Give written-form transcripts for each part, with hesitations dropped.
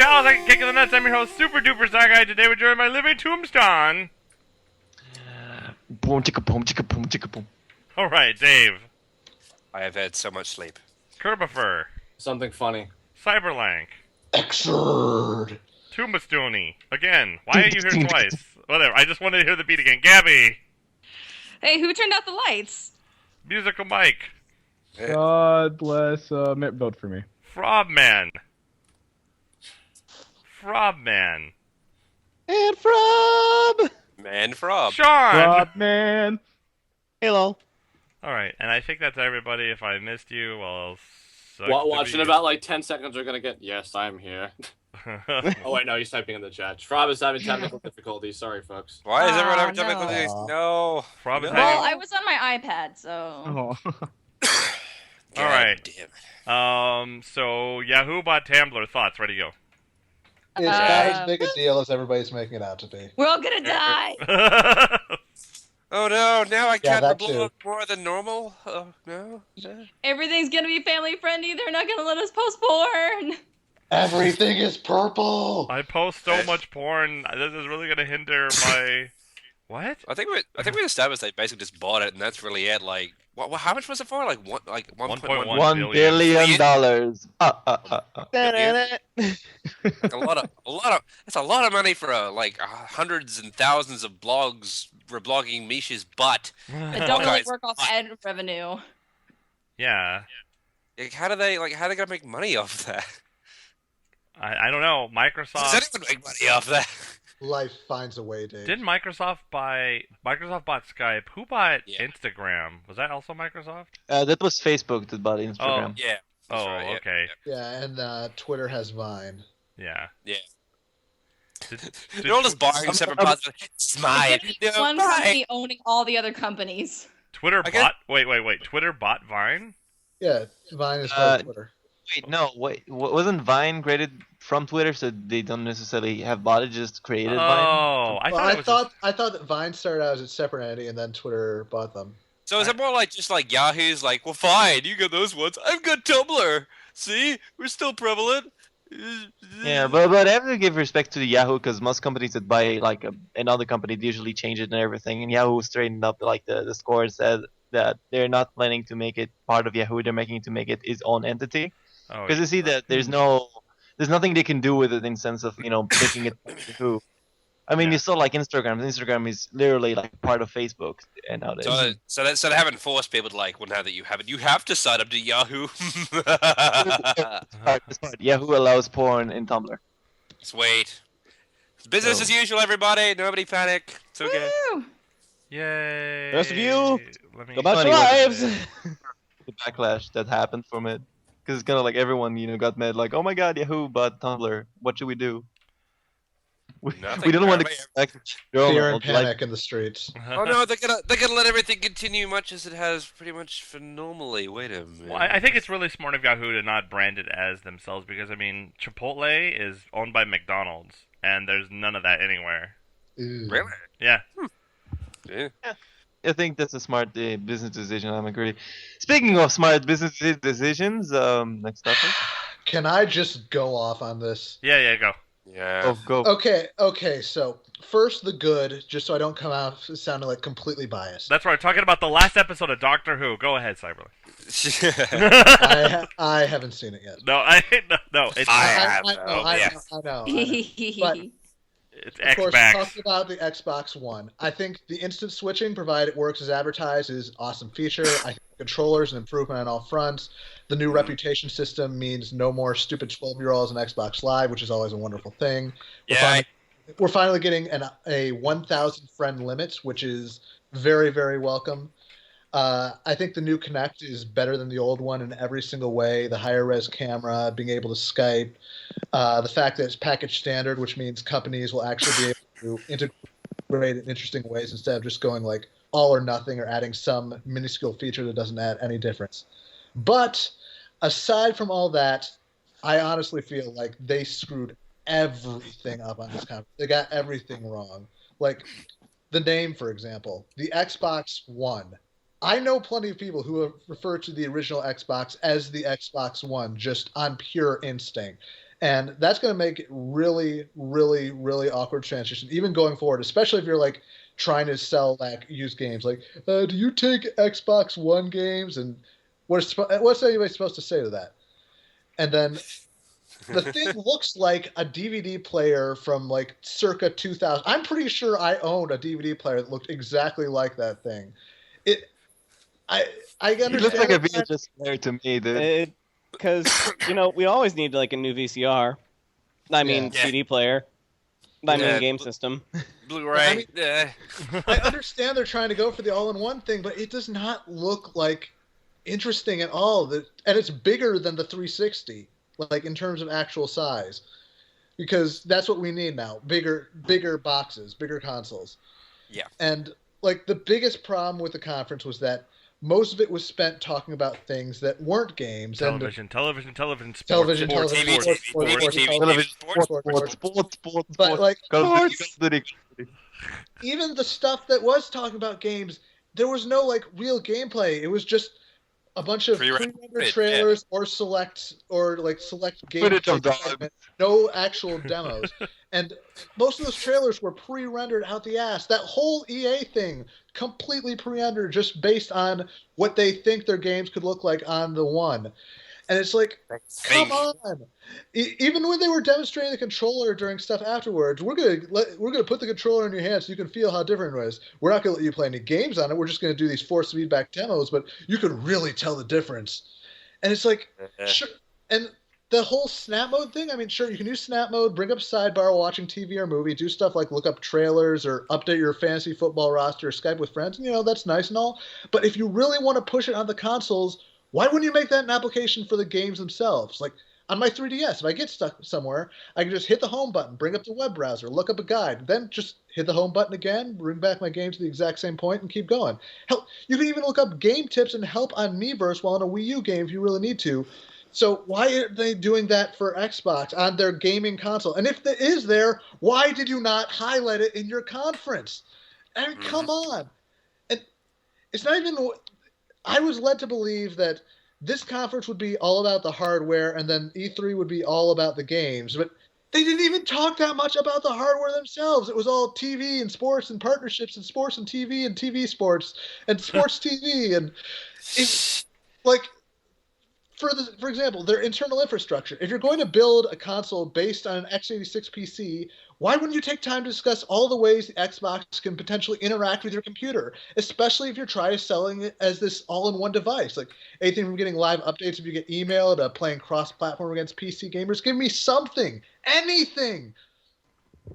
whachow, I can kick in the nuts. I'm your host, Super Duper Star Guy. Today we're joined by Living Tombstone. Boom, chicka boom, chicka boom, chicka boom. All right, Dave. I have had so much sleep. Kerbifer. Something funny. Cyberlank. Exerd. Tombstone. Again, why are you here twice? Whatever, I just wanted to hear the beat again. Gabby. Hey, who turned out the lights? Musical Mike. God bless. Vote for me. Frobman. Frobman. And Frob. Man Frob. Sean. Rob man. Hello. All right, and I think that's everybody. If I missed you, well, Watch in about like 10 seconds, we're gonna get. Yes, I'm here. Oh wait, no, he's typing in the chat. Frob is having technical difficulties. Sorry, folks. Why is everyone having no. difficulties? No. Frob is No. Well, hanging. I was on my iPad, so... Oh. All right. Damn it. So Yahoo bought Tumblr. Thoughts? Ready to go. It's not as big a deal as everybody's making it out to be. We're all gonna die! Oh no, now I can't that upload more than normal? Oh no. Everything's gonna be family friendly. They're not gonna let us post porn. Everything is purple. I post so much porn. This is really gonna hinder my. What? I think we established they basically just bought it and that's really it. Like how much was it for? Like 1.1 $1.1 $1 billion. Like a lot of that's a lot of money for like hundreds and thousands of blogs reblogging Misha's butt. It don't really Guys, work off ad revenue. Yeah. Like, how are they gonna make money off that? I don't know. Does Microsoft anyone make money off that? Life finds a way, Dave. didn't Microsoft bought Skype. Who bought Yeah. Instagram? Was that also Microsoft? That was Facebook that bought Instagram. Yeah. That's Oh, right, yeah. okay. Yeah, and Twitter has Vine. Yeah. Yeah. Did They're all just buying separate parts of it. It's mine. There's one company owning all the other companies. Twitter I guess- bought? Wait. Twitter bought Vine? Yeah, Vine is part of Twitter. Wait, wasn't Vine created from Twitter, so they don't necessarily have bought it, just created Vine? Oh, I thought it was. I thought that Vine started out as a separate entity, and then Twitter bought them. So is it more like just like Yahoo's like, well, fine, you got those ones. I've got Tumblr. See, we're still prevalent. Yeah, but I have to give respect to the Yahoo, because most companies that buy like another company they usually change it and everything. And Yahoo straightened up like the score, said that they're not planning to make it part of Yahoo. They're making it to make it its own entity. Oh, Because you see that there's nothing they can do with it in sense of making it Yahoo. I mean, Yeah. you saw like Instagram. Instagram is literally like part of Facebook nowadays. So they haven't forced people to like, well, now that you have it, you have to sign up to Yahoo. It's part. Yahoo allows porn in Tumblr. Sweet. It's business as usual, everybody. Nobody panic. It's okay. Woo! yay! The rest of you, Let me go back to Funny what- lives. The backlash that happened from it, because it's kind of like everyone got mad, like, oh my god, Yahoo bought Tumblr. What should we do? We Nothing, didn't want to apparently. expect Fear and panic in the streets. Oh no, they're gonna let everything continue much as it has pretty much for normally. Wait a minute. Well, I think it's really smart of Yahoo to not brand it as themselves because, I mean, Chipotle is owned by McDonald's, and there's none of that anywhere. Ooh. Really? Yeah. Yeah. I think that's a smart business decision. I'm agree. Speaking of smart business decisions, next topic. Can I just go off on this? Yeah, go. Yeah. Oh, go. Okay, so first the good, just so I don't come out sounding like completely biased. That's right. Talking about the last episode of Doctor Who. Go ahead, Cyberlink. I haven't seen it yet. No, it's I know. But it's of course, Xbox. talking about the Xbox One, I think the instant switching, provided it works as advertised, is an awesome feature. I think the controller's an improvement on all fronts. The new reputation system means no more stupid 12-year-olds on Xbox Live, which is always a wonderful thing. We're finally getting a 1,000 friend limit, which is very, very welcome. I think the new Kinect is better than the old one in every single way. The higher res camera, being able to Skype, the fact that it's package standard, which means companies will actually be able to integrate in interesting ways instead of just going like all or nothing or adding some minuscule feature that doesn't add any difference. But aside from all that, I honestly feel like they screwed everything up on this conference. They got everything wrong. Like the name, for example, the Xbox One. I know plenty of people who have referred to the original Xbox as the Xbox One just on pure instinct. And that's going to make it really, really, really awkward transition, even going forward, especially if you're like trying to sell like used games. Like, do you take Xbox One games? And what's anybody supposed to say to that? And then the thing looks like a DVD player from like circa 2000. I'm pretty sure I owned a DVD player that looked exactly like that thing. I understand. It looks like a VHS player to me, dude. Because, we always need like a new VCR. I mean, Yeah. CD player. I mean, Yeah. game system. Blu-ray. I understand they're trying to go for the all-in-one thing, but it does not look like interesting at all. And it's bigger than the 360, like in terms of actual size, because that's what we need now: bigger boxes, bigger consoles. Yeah. And like the biggest problem with the conference was that most of it was spent talking about things that weren't games. Television, sports. Television, Sports, television, TV, sports. But like, even the stuff that was talking about games, there was no like real gameplay. It was just a bunch of pre-rendered trailers or select gameplay, no actual demos. And most of those trailers were pre-rendered out the ass. That whole EA thing, completely pre-rendered, just based on what they think their games could look like on the One. And it's like, come on! Even when they were demonstrating the controller during stuff afterwards, we're gonna put the controller in your hand so you can feel how different it is. We're not gonna let you play any games on it. We're just gonna do these force feedback demos, but you can really tell the difference. And it's like, sure. And the whole snap mode thing. I mean, sure, you can use snap mode, bring up sidebar while watching TV or movie, do stuff like look up trailers or update your fantasy football roster or Skype with friends. And, that's nice and all. But if you really want to push it on the consoles, why wouldn't you make that an application for the games themselves? Like on my 3DS, if I get stuck somewhere, I can just hit the home button, bring up the web browser, look up a guide, then just hit the home button again, bring back my game to the exact same point, and keep going. Hell, you can even look up game tips and help on Miiverse while on a Wii U game if you really need to. So why aren't they doing that for Xbox on their gaming console? And if it is there, why did you not highlight it in your conference? I mean, come on. And it's not even... I was led to believe that this conference would be all about the hardware and then E3 would be all about the games. But they didn't even talk that much about the hardware themselves. It was all TV and sports and partnerships and sports and TV sports and sports TV. And it's like, for example, their internal infrastructure. If you're going to build a console based on an x86 PC, why wouldn't you take time to discuss all the ways the Xbox can potentially interact with your computer, especially if you're trying to selling it as this all-in-one device? Like anything from getting live updates if you get email to playing cross-platform against PC gamers. Give me something, anything.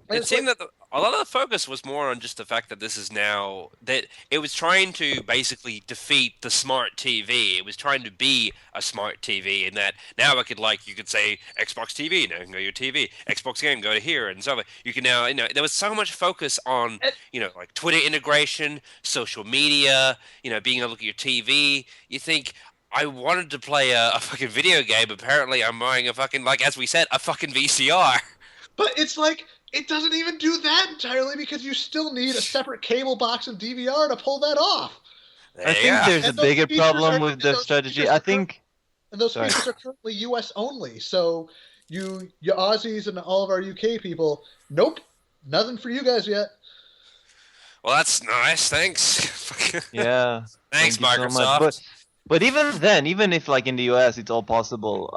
It seemed that a lot of the focus was more on just the fact that this is now that it was trying to basically defeat the smart TV. It was trying to be a smart TV, and that now you could say Xbox TV. Now you can go to your TV, Xbox game, go to here, and so you can now. There was so much focus on like Twitter integration, social media. Being able to look at your TV. You think, I wanted to play a fucking video game. Apparently, I'm buying a fucking, like as we said, a fucking VCR. But it's like, it doesn't even do that entirely because you still need a separate cable box and DVR to pull that off. I think there's a bigger problem with the strategy. I think... And those features are currently US only. So you Aussies and all of our UK people, nope, nothing for you guys yet. Well, that's nice. Thanks. Yeah. Thanks, Thank you so Microsoft. much. But even then, even if like in the US it's all possible,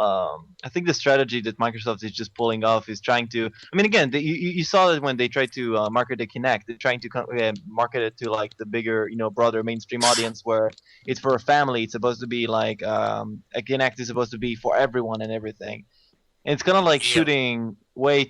I think the strategy that Microsoft is just pulling off is trying to. I mean, again, you saw it when they tried to market the Kinect. They're trying to market it to like the bigger, broader mainstream audience, where it's for a family. It's supposed to be like a Kinect is supposed to be for everyone and everything. And it's kind of like shooting way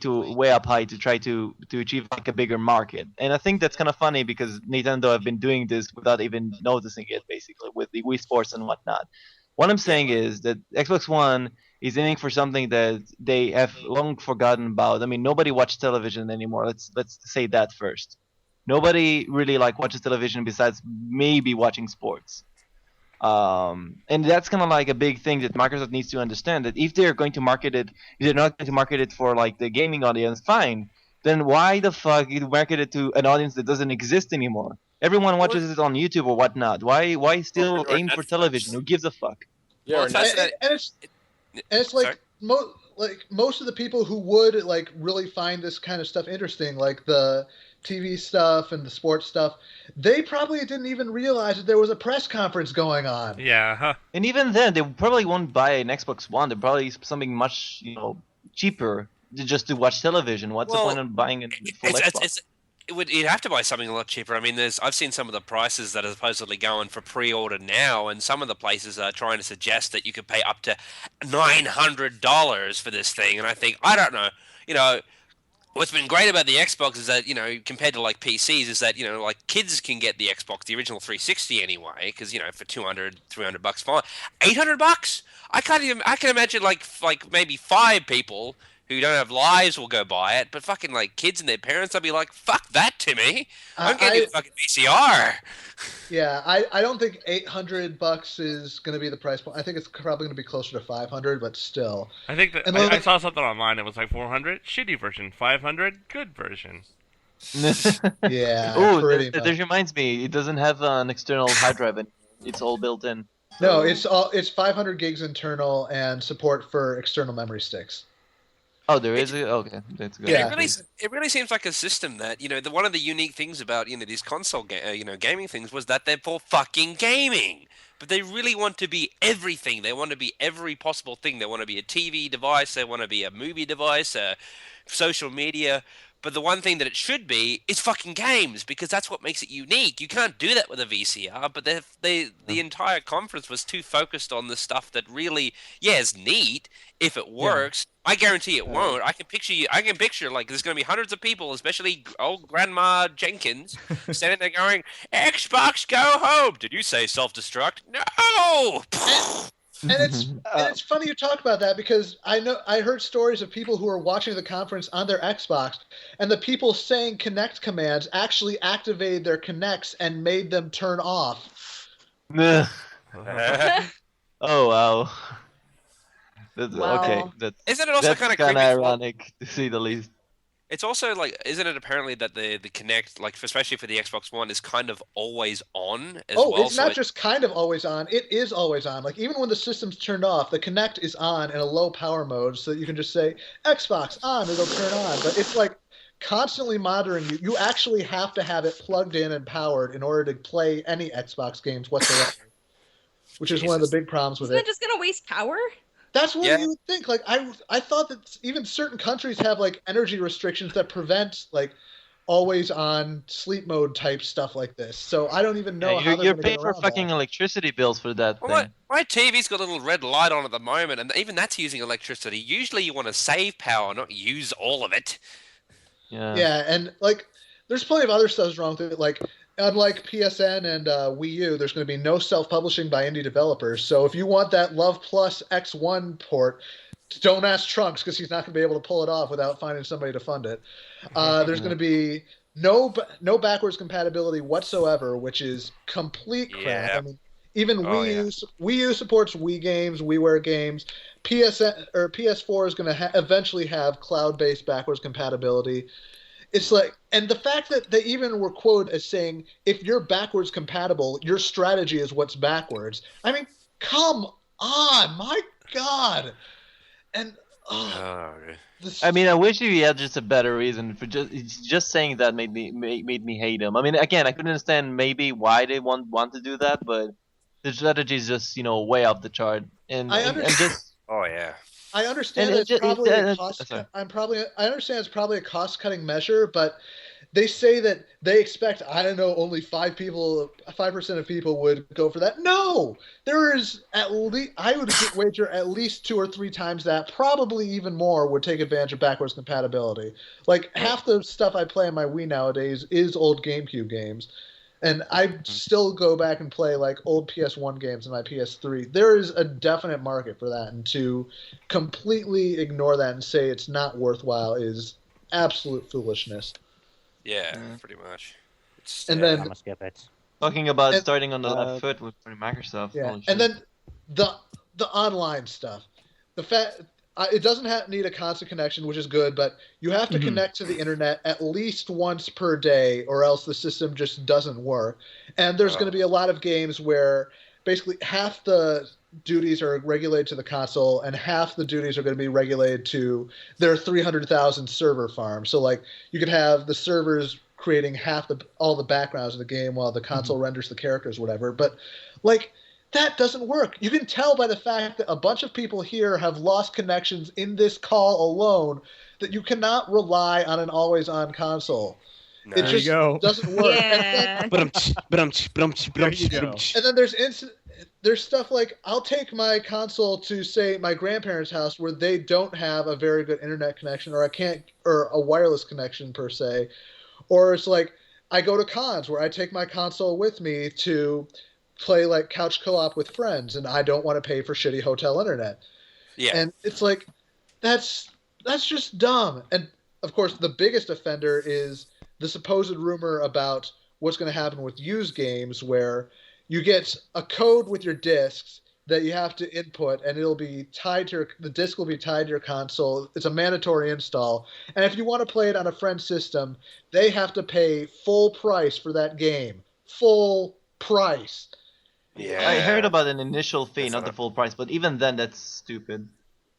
up high to try to achieve like a bigger market. And I think that's kind of funny because Nintendo have been doing this without even noticing it, basically, with the Wii Sports and whatnot. What I'm saying is that Xbox One is aiming for something that they have long forgotten about. I mean, nobody watches television anymore. Let's say that first. Nobody really watches television besides maybe watching sports. And that's kind of like a big thing that Microsoft needs to understand, that if they're going to market it, if they're not going to market it for like the gaming audience, fine. Then why the fuck you market it to an audience that doesn't exist anymore? Everyone watches it on YouTube or whatnot. Why still aim for television? Who gives a fuck? Yeah, and it's like like most of the people who would like really find this kind of stuff interesting, like the TV stuff and the sports stuff, they probably didn't even realize that there was a press conference going on. Yeah. Huh. And even then, they probably won't buy an Xbox One. They're probably something much, cheaper just to watch television. What's the point of buying a full Xbox? You'd have to buy something a lot cheaper. I mean, I've seen some of the prices that are supposedly going for pre-order now, and some of the places are trying to suggest that you could pay up to $900 for this thing. And I think, I don't know, what's been great about the Xbox is that, compared to like PCs, is that, like kids can get the Xbox, the original 360 anyway, because, for $200-$300 fine. $800? I can imagine like maybe 5 people who don't have lives will go buy it, but fucking like kids and their parents, I'll be like, fuck that, Timmy. I'm getting a fucking VCR. Yeah, I don't think $800 is going to be the price point. I think it's probably going to be closer to $500, but still. I think that I saw something online. It was like 400 shitty version, 500 good version. Yeah. Oh, that reminds me. It doesn't have an external hard drive, and it's all built in. No, it's 500 gigs internal and support for external memory sticks. Oh, there is okay, that's good. Yeah. It really seems like a system that one of the unique things about these console gaming things was that they're for fucking gaming, but they really want to be everything. They want to be every possible thing. They want to be a TV device. They want to be a movie device, social media. But the one thing that it should be is fucking games, because that's what makes it unique. You can't do that with a VCR, but the entire conference was too focused on the stuff that really, is neat if it works. I guarantee it won't. I can picture like there's going to be hundreds of people, especially old Grandma Jenkins, standing there going, "Xbox, go home." Did you say self-destruct? No. And it's funny you talk about that, because I heard stories of people who were watching the conference on their Xbox, and the people saying Kinect commands actually activated their Kinects and made them turn off. Oh wow. Wow. Okay, Isn't it also kind of creepy? ironic to say the least. It's also like, isn't it apparently that the Kinect, like especially for the Xbox One, is kind of always on as well? Oh, it's not just kind of always on. It is always on. Like even when the system's turned off, the Kinect is on in a low power mode, so that you can just say Xbox on, it'll turn on. But it's like constantly monitoring you. You actually have to have it plugged in and powered in order to play any Xbox games whatsoever. Which is one of the big problems with Isn't it just gonna waste power? That's what you would think. Like I thought that even certain countries have like energy restrictions that prevent like always on sleep mode type stuff like this. So I don't even know how you're paying for fucking electricity bills for that thing. My TV's got a little red light on at the moment, and even that's using electricity. Usually you want to save power, not use all of it. Yeah. Yeah, and like there's plenty of other stuff wrong with it. Like unlike PSN and Wii U, there's going to be no self-publishing by indie developers. So if you want that Love Plus X1 port, don't ask Trunks, because he's not going to be able to pull it off without finding somebody to fund it. There's going to be no backwards compatibility whatsoever, which is complete crap. Yeah. I mean, even Wii U supports Wii games, WiiWare games. PS4 is going to eventually have cloud-based backwards compatibility. It's like, and the fact that they even were quoted as saying, if you're backwards compatible, your strategy is what's backwards. I mean, come on, my God. And, I mean, I wish he had just a better reason for just saying that made me hate him. I mean, again, I couldn't understand maybe why they want to do that, but the strategy is just, way off the chart. And just... Oh, yeah. I understand it's probably a cost. I understand it's probably a cost-cutting measure, but they say that they expect, I don't know, only 5% of people would go for that. No, there is at least, I would wager at least 2 or 3 times that, probably even more, would take advantage of backwards compatibility. Like half the stuff I play on my Wii nowadays is old GameCube games. And I still go back and play like old PS1 games on my PS3. There is a definite market for that, and to completely ignore that and say it's not worthwhile is absolute foolishness. Yeah, pretty much. And then I'm gonna skip it. Talking about starting on the left foot with Microsoft. Yeah, and then the online stuff. The fact it doesn't need a constant connection, which is good, but you have to connect to the internet at least once per day, or else the system just doesn't work. And there's going to be a lot of games where basically half the duties are regulated to the console and half the duties are going to be regulated to their 300,000 server farm. So like you could have the servers creating all the backgrounds of the game while the console renders the characters, whatever. But like that doesn't work. You can tell by the fact that a bunch of people here have lost connections in this call alone that you cannot rely on an always-on console. No. It There you just go. doesn't work. Yeah. And then there's stuff like I'll take my console to say my grandparents' house where they don't have a very good internet connection or a wireless connection per se. Or it's like I go to cons where I take my console with me to play like couch co-op with friends and I don't want to pay for shitty hotel internet. Yeah. And it's like that's just dumb. And of course the biggest offender is the supposed rumor about what's going to happen with used games where you get a code with your discs that you have to input and it'll be tied to the disc will be tied to your console. It's a mandatory install. And if you want to play it on a friend's system, they have to pay full price for that game. Full price. Yeah. I heard about an initial fee, That's not not the a- full price, but even then, that's stupid.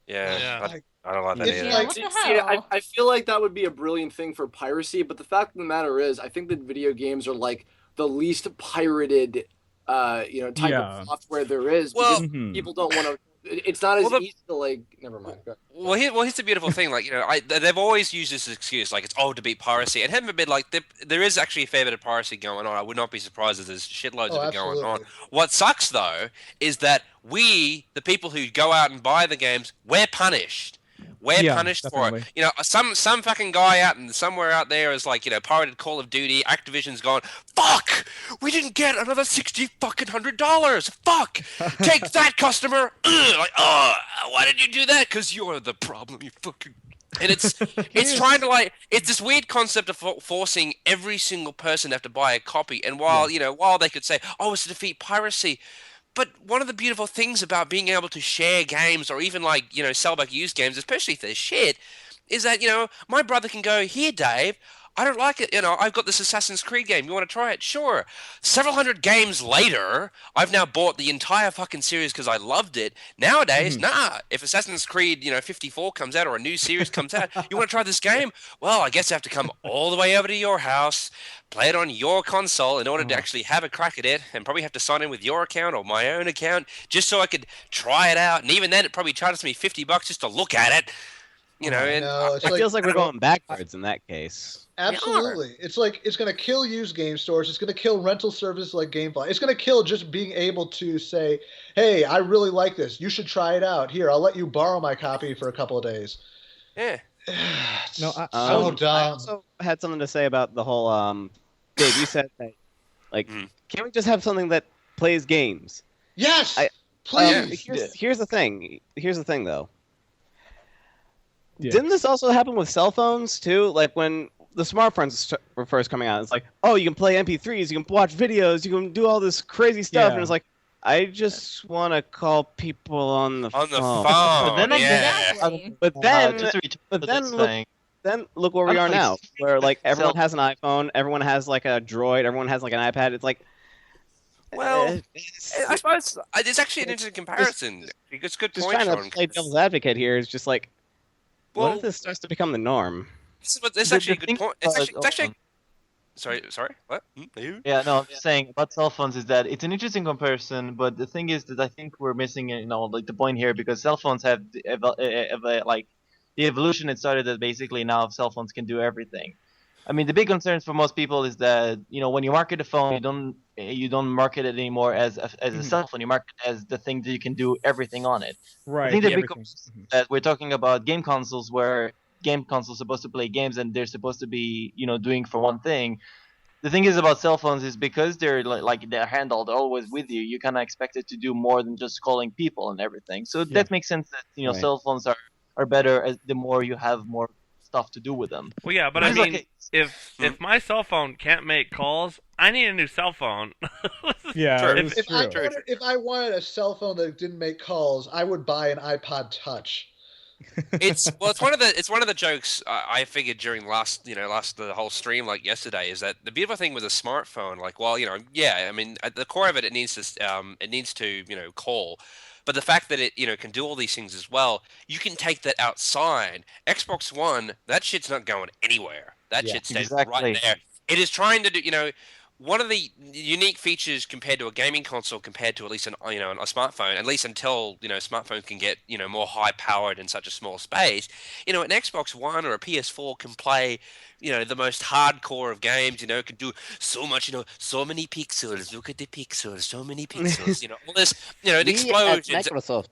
Yeah. Yeah. I don't like that It's either. like- What the See, hell? I feel like that would be a brilliant thing for piracy, but the fact of the matter is, I think that video games are like the least pirated, type Yeah. of software there is. Well- Because Mhm. people don't want to. It's not as Well, the- easy to like. Never mind. Go ahead. Well, here's the beautiful thing. Like, they've always used this excuse, like it's to beat piracy. And heaven forbid, like there is actually a fair bit of piracy going on. I would not be surprised if there's shitloads Oh, of it going on. absolutely. What sucks though is that we, the people who go out and buy the games, we're punished. We're Yeah, punished definitely. for it. Some fucking guy somewhere out there is like, pirated Call of Duty. Activision's gone, fuck! We didn't get another $60 Fuck! Take that, customer! Ugh! Like, why did you do that? Because you're the problem, you fucking... And it's trying to it's this weird concept of forcing every single person to have to buy a copy. And while they could say, oh, it's to defeat piracy, but one of the beautiful things about being able to share games or even sell back used games, especially if they're shit, is that my brother can go, here, Dave, I don't like it. I've got this Assassin's Creed game. You want to try it? Sure. Several hundred games later, I've now bought the entire fucking series because I loved it. Nowadays, nah. If Assassin's Creed, 54 comes out or a new series comes out, you want to try this game? Well, I guess I have to come all the way over to your house, play it on your console in order to actually have a crack at it, and probably have to sign in with your account or my own account just so I could try it out. And even then, it probably charges me $50 just to look at it. And No, it's It feels like we're going backwards in that case. Absolutely. It's like it's going to kill used game stores. It's going to kill rental services like GameFly. It's going to kill just being able to say, hey, I really like this. You should try it out. Here, I'll let you borrow my copy for a couple of days. yeah. No, So I dumb. also had something to say about the whole Dave, you said that can't we just have something that plays games? Yes! I- Please! Here's the thing. Here's the thing though. Yeah. Didn't this also happen with cell phones too? Like when the smartphones were first coming out, it's like, oh, you can play MP3s, you can watch videos, you can do all this crazy stuff, Yeah. and it's like, I just want to call people on the On the phone. phone. then yeah. Exactly. But then, just to return but to then this look- thing, then look where we are Honestly, now, where like everyone cell- has an iPhone, everyone has like a Droid, everyone has like an iPad. It's like, Well, it's, I suppose it's actually an interesting comparison. It's a good just point, trying Sean. to play devil's advocate here is just like, what Well, if this starts to become the norm? This is The- actually a the good thing point. about- It's actually. Sorry. What? You? Yeah, no, I'm just saying about cell phones is that it's an interesting comparison, but the thing is that I think we're missing, like the point here because cell phones have like the evolution it started that basically now cell phones can do everything. I mean, the big concerns for most people is that when you market a phone, you don't market it anymore as a cell phone. You market it as the thing that you can do everything on it. Right. I think the big everything. comparison is that we're talking about game consoles where game consoles are supposed to play games and they're supposed to be doing for one thing. The thing is about cell phones is because they're like they're handled always with you, you kind of expect it to do more than just calling people and everything. So Yeah. that makes sense that Right. cell phones are better as the more you have more stuff to do with them. Well, yeah, but This I is like mean, a- if my cell phone can't make calls, I need a new cell phone. Yeah, Sure. it was If I, true. wanted, if I wanted a cell phone that didn't make calls, I would buy an iPod Touch. It's one of the jokes I figured during the whole stream like yesterday is that the beautiful thing with a smartphone, like, well, yeah, I mean, at the core of it, it needs to call, but the fact that it can do all these things as well, you can take that outside. Xbox One, that shit's not going anywhere. That Yeah, shit stays exactly. right there. It is trying to do one of the unique features compared to a gaming console, compared to at least a smartphone, at least until smartphones can get more high powered in such a small space. An Xbox One or a PS4 can play the most hardcore of games. It can do so much. So many pixels. Look at the pixels. So many pixels. All this. It We at explodes. Microsoft.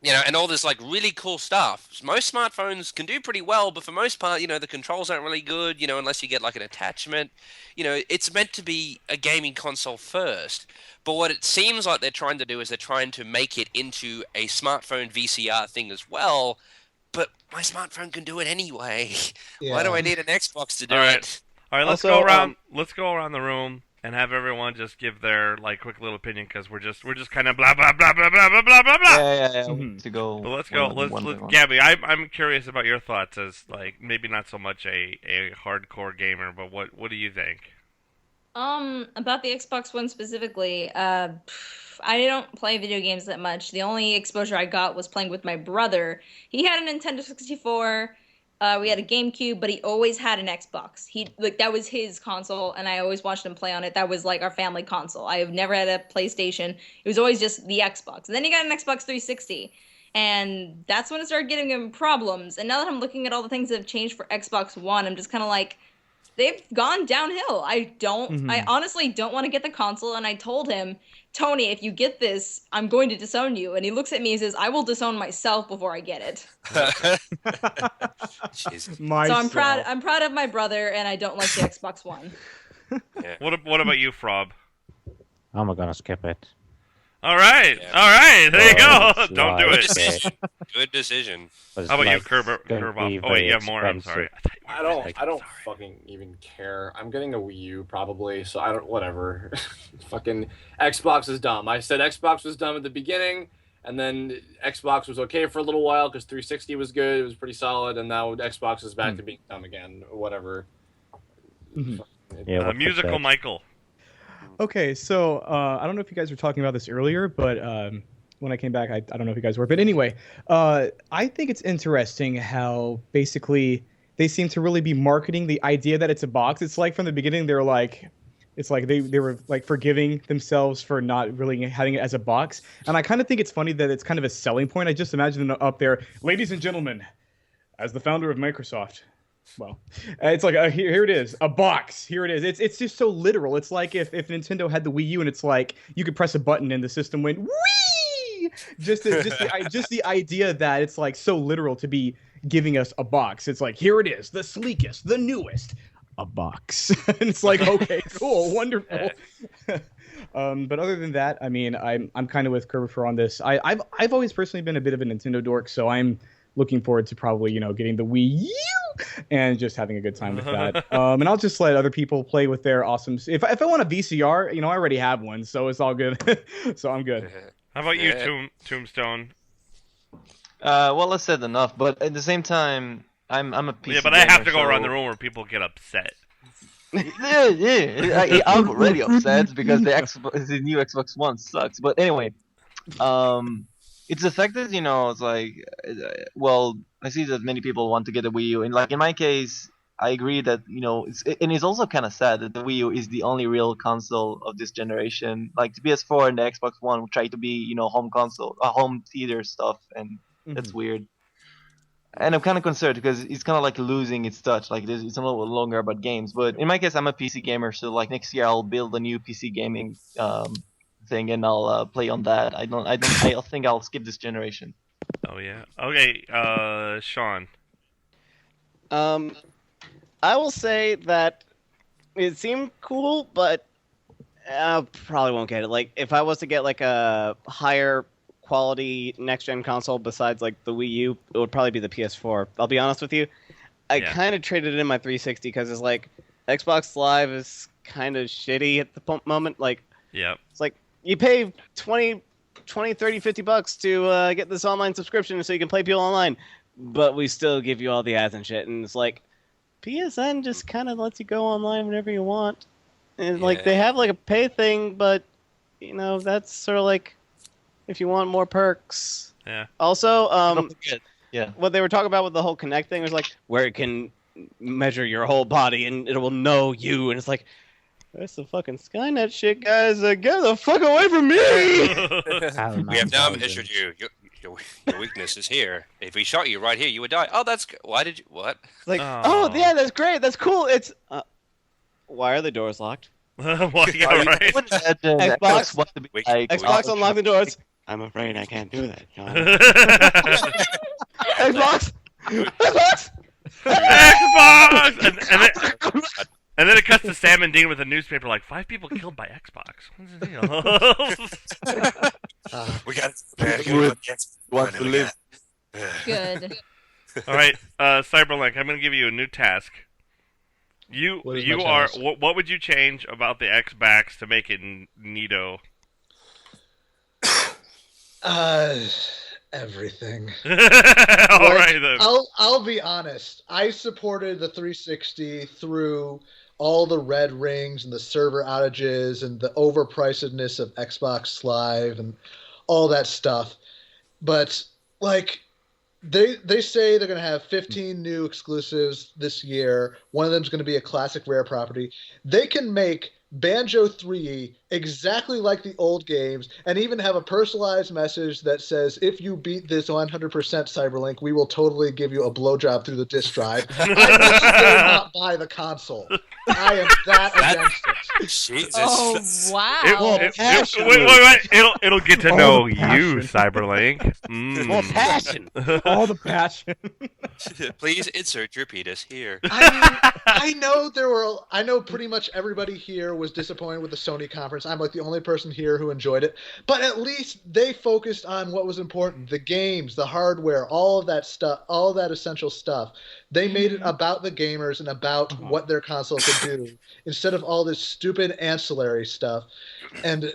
And all this like really cool stuff. Most smartphones can do pretty well, but for most part, the controls aren't really good, unless you get like an attachment. It's meant to be a gaming console first. But what it seems like they're trying to do is they're trying to make it into a smartphone VCR thing as well. But my smartphone can do it anyway. Why do I need an Xbox to do it? All right, let's Also, go around. Let's go around the room and have everyone just give their like quick little opinion because we're just kind of blah blah blah blah blah blah blah blah blah. Yeah. Mhm. To go. But let's go. Let's by one. Gabby. I'm curious about your thoughts as like maybe not so much a hardcore gamer, but what do you think? About the Xbox One specifically, I don't play video games that much. The only exposure I got was playing with my brother. He had a Nintendo 64. We had a GameCube, but he always had an Xbox. That was his console, and I always watched him play on it. That was like our family console. I have never had a PlayStation. It was always just the Xbox. And then he got an Xbox 360, and that's when it started getting him problems. And now that I'm looking at all the things that have changed for Xbox One, I'm just kind of like, they've gone downhill. I honestly don't want to get the console, and I told him, Tony, if you get this, I'm going to disown you. And he looks at me and says, I will disown myself before I get it. Jesus. So I'm proud of my brother, and I don't like the Xbox One. Yeah. What about you, Frob? I'm gonna skip it. All right, Yeah. all right. There you go. it's Don't do Good it. decision. Good decision. How about you, Curve? Oh wait, you have more. I'm sorry. I don't fucking even care. I'm getting a Wii U probably, so I don't. Whatever. Fucking Xbox is dumb. I said Xbox was dumb at the beginning, and then Xbox was okay for a little while because 360 was good. It was pretty solid, and now Xbox is back to being dumb again. Whatever. Mhm. Yeah, what Musical the- Michael. Okay, so I don't know if you guys were talking about this earlier, but when I came back, I don't know if you guys were. But anyway, I think it's interesting how basically they seem to really be marketing the idea that it's a box. It's like from the beginning, they're like, it's like they were like forgiving themselves for not really having it as a box. And I kind of think it's funny that it's kind of a selling point. I just imagine them up there, ladies and gentlemen, as the founder of Microsoft. Well, it's like here it is, a box. Here it is. It's just so literal. It's like if Nintendo had the Wii U and it's like you could press a button and the system went wee. Just the idea that it's like so literal to be giving us a box. It's like here it is, the sleekest, the newest, a box. And it's like okay, cool, wonderful. But other than that, I mean, I'm kind of with Kerber on this. I've always personally been a bit of a Nintendo dork, so I'm looking forward to probably, getting the Wii U and just having a good time with that. And I'll just let other people play with their awesome. If I want a VCR, I already have one, so it's all good. So I'm good. How about you, Tombstone? Well, I said enough, but at the same time, I'm a PC. Yeah, but I have to go gamer, around the so- room where people get upset. I'm already upset because the new Xbox One sucks. But anyway, it's the fact that it's like, well, I see that many people want to get a Wii U, and like in my case, I agree that it's also kind of sad that the Wii U is the only real console of this generation. Like the PS4 and the Xbox One try to be home console, home theater stuff, and that's weird. And I'm kind of concerned because it's kind of like losing its touch. Like it's a little longer about games, but in my case, I'm a PC gamer, so like next year I'll build a new PC gaming thing and I'll play on that. I think I'll skip this generation. Oh yeah. Okay, Sean. I will say that it seemed cool, but I probably won't get it. Like, if I was to get like a higher quality next gen console besides like the Wii U, it would probably be the PS4. I'll be honest with you. I kind of traded in my 360 because it's like Xbox Live is kind of shitty at the moment. Like, Yep. it's like you pay 20 $20, $30, $50 to get this online subscription so you can play people online, but we still give you all the ads and shit. And it's like, PSN just kind of lets you go online whenever you want. And like they have like a pay thing, but you know, that's sort of like if you want more perks. Yeah. Also, Yeah. what they were talking about with the whole Connect thing was like where it can measure your whole body and it will know you, and it's like, that's the fucking Skynet shit, guys. Get the fuck away from me! We have now measured you. Your weakness is here. If we shot you right here, you would die. Oh, that's why did you what? Like, oh yeah, that's great, that's cool. It's why are the doors locked? Well, yeah, right. Xbox wants to be like, Xbox unlock the doors. I'm afraid I can't do that, John. Xbox! Xbox! Xbox! And then it cuts to Sam and Dean with a newspaper like, 5 people killed by Xbox. What's the deal? We got want to live. Good. All right, Cyberlink, I'm going to give you a new task. What is You my are. task? What would you change about the Xbox to make it neato? Everything. All right then. I'll be honest. I supported the 360 through all the red rings and the server outages and the overpricedness of Xbox Live and all that stuff. But like they say they're going to have 15 new exclusives this year. One of them is going to be a classic rare property. They can make Banjo 3 exactly like the old games and even have a personalized message that says, if you beat this 100% Cyberlink, we will totally give you a blowjob through the disc drive. I will still not buy the console. I am that against it. Jesus. Oh wow. Wait. It'll get to know you, Cyberlink. More passion. All the passion. Please insert your penis here. I know pretty much everybody here was disappointed with the Sony conference. I'm like the only person here who enjoyed it. But at least they focused on what was important. The games, the hardware, all of that stuff, all of that essential stuff. They made it about the gamers and about what their console could do instead of all this stupid ancillary stuff. And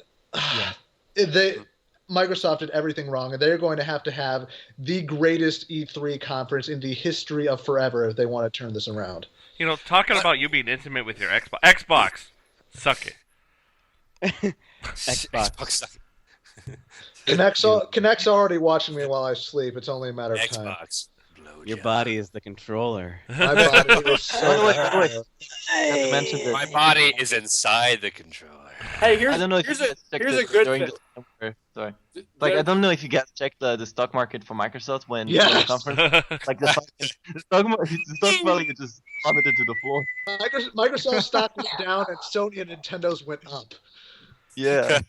Microsoft did everything wrong, and they're going to have the greatest E3 conference in the history of forever if they want to turn this around. You know, talking about you being intimate with your Xbox, suck it. Xbox. Kinect's already watching me while I sleep. It's only a matter of time. Xbox. Your body is the controller. My body is so My body is inside the controller. Hey, I don't know if you guys checked here's it a good during thing. Sorry. Like, I don't know if you guys checked the stock market for Microsoft when Yes. the conference. Like, the stock value just plummeted to the floor. Microsoft stock went down and Sony and Nintendo's went up. Yeah.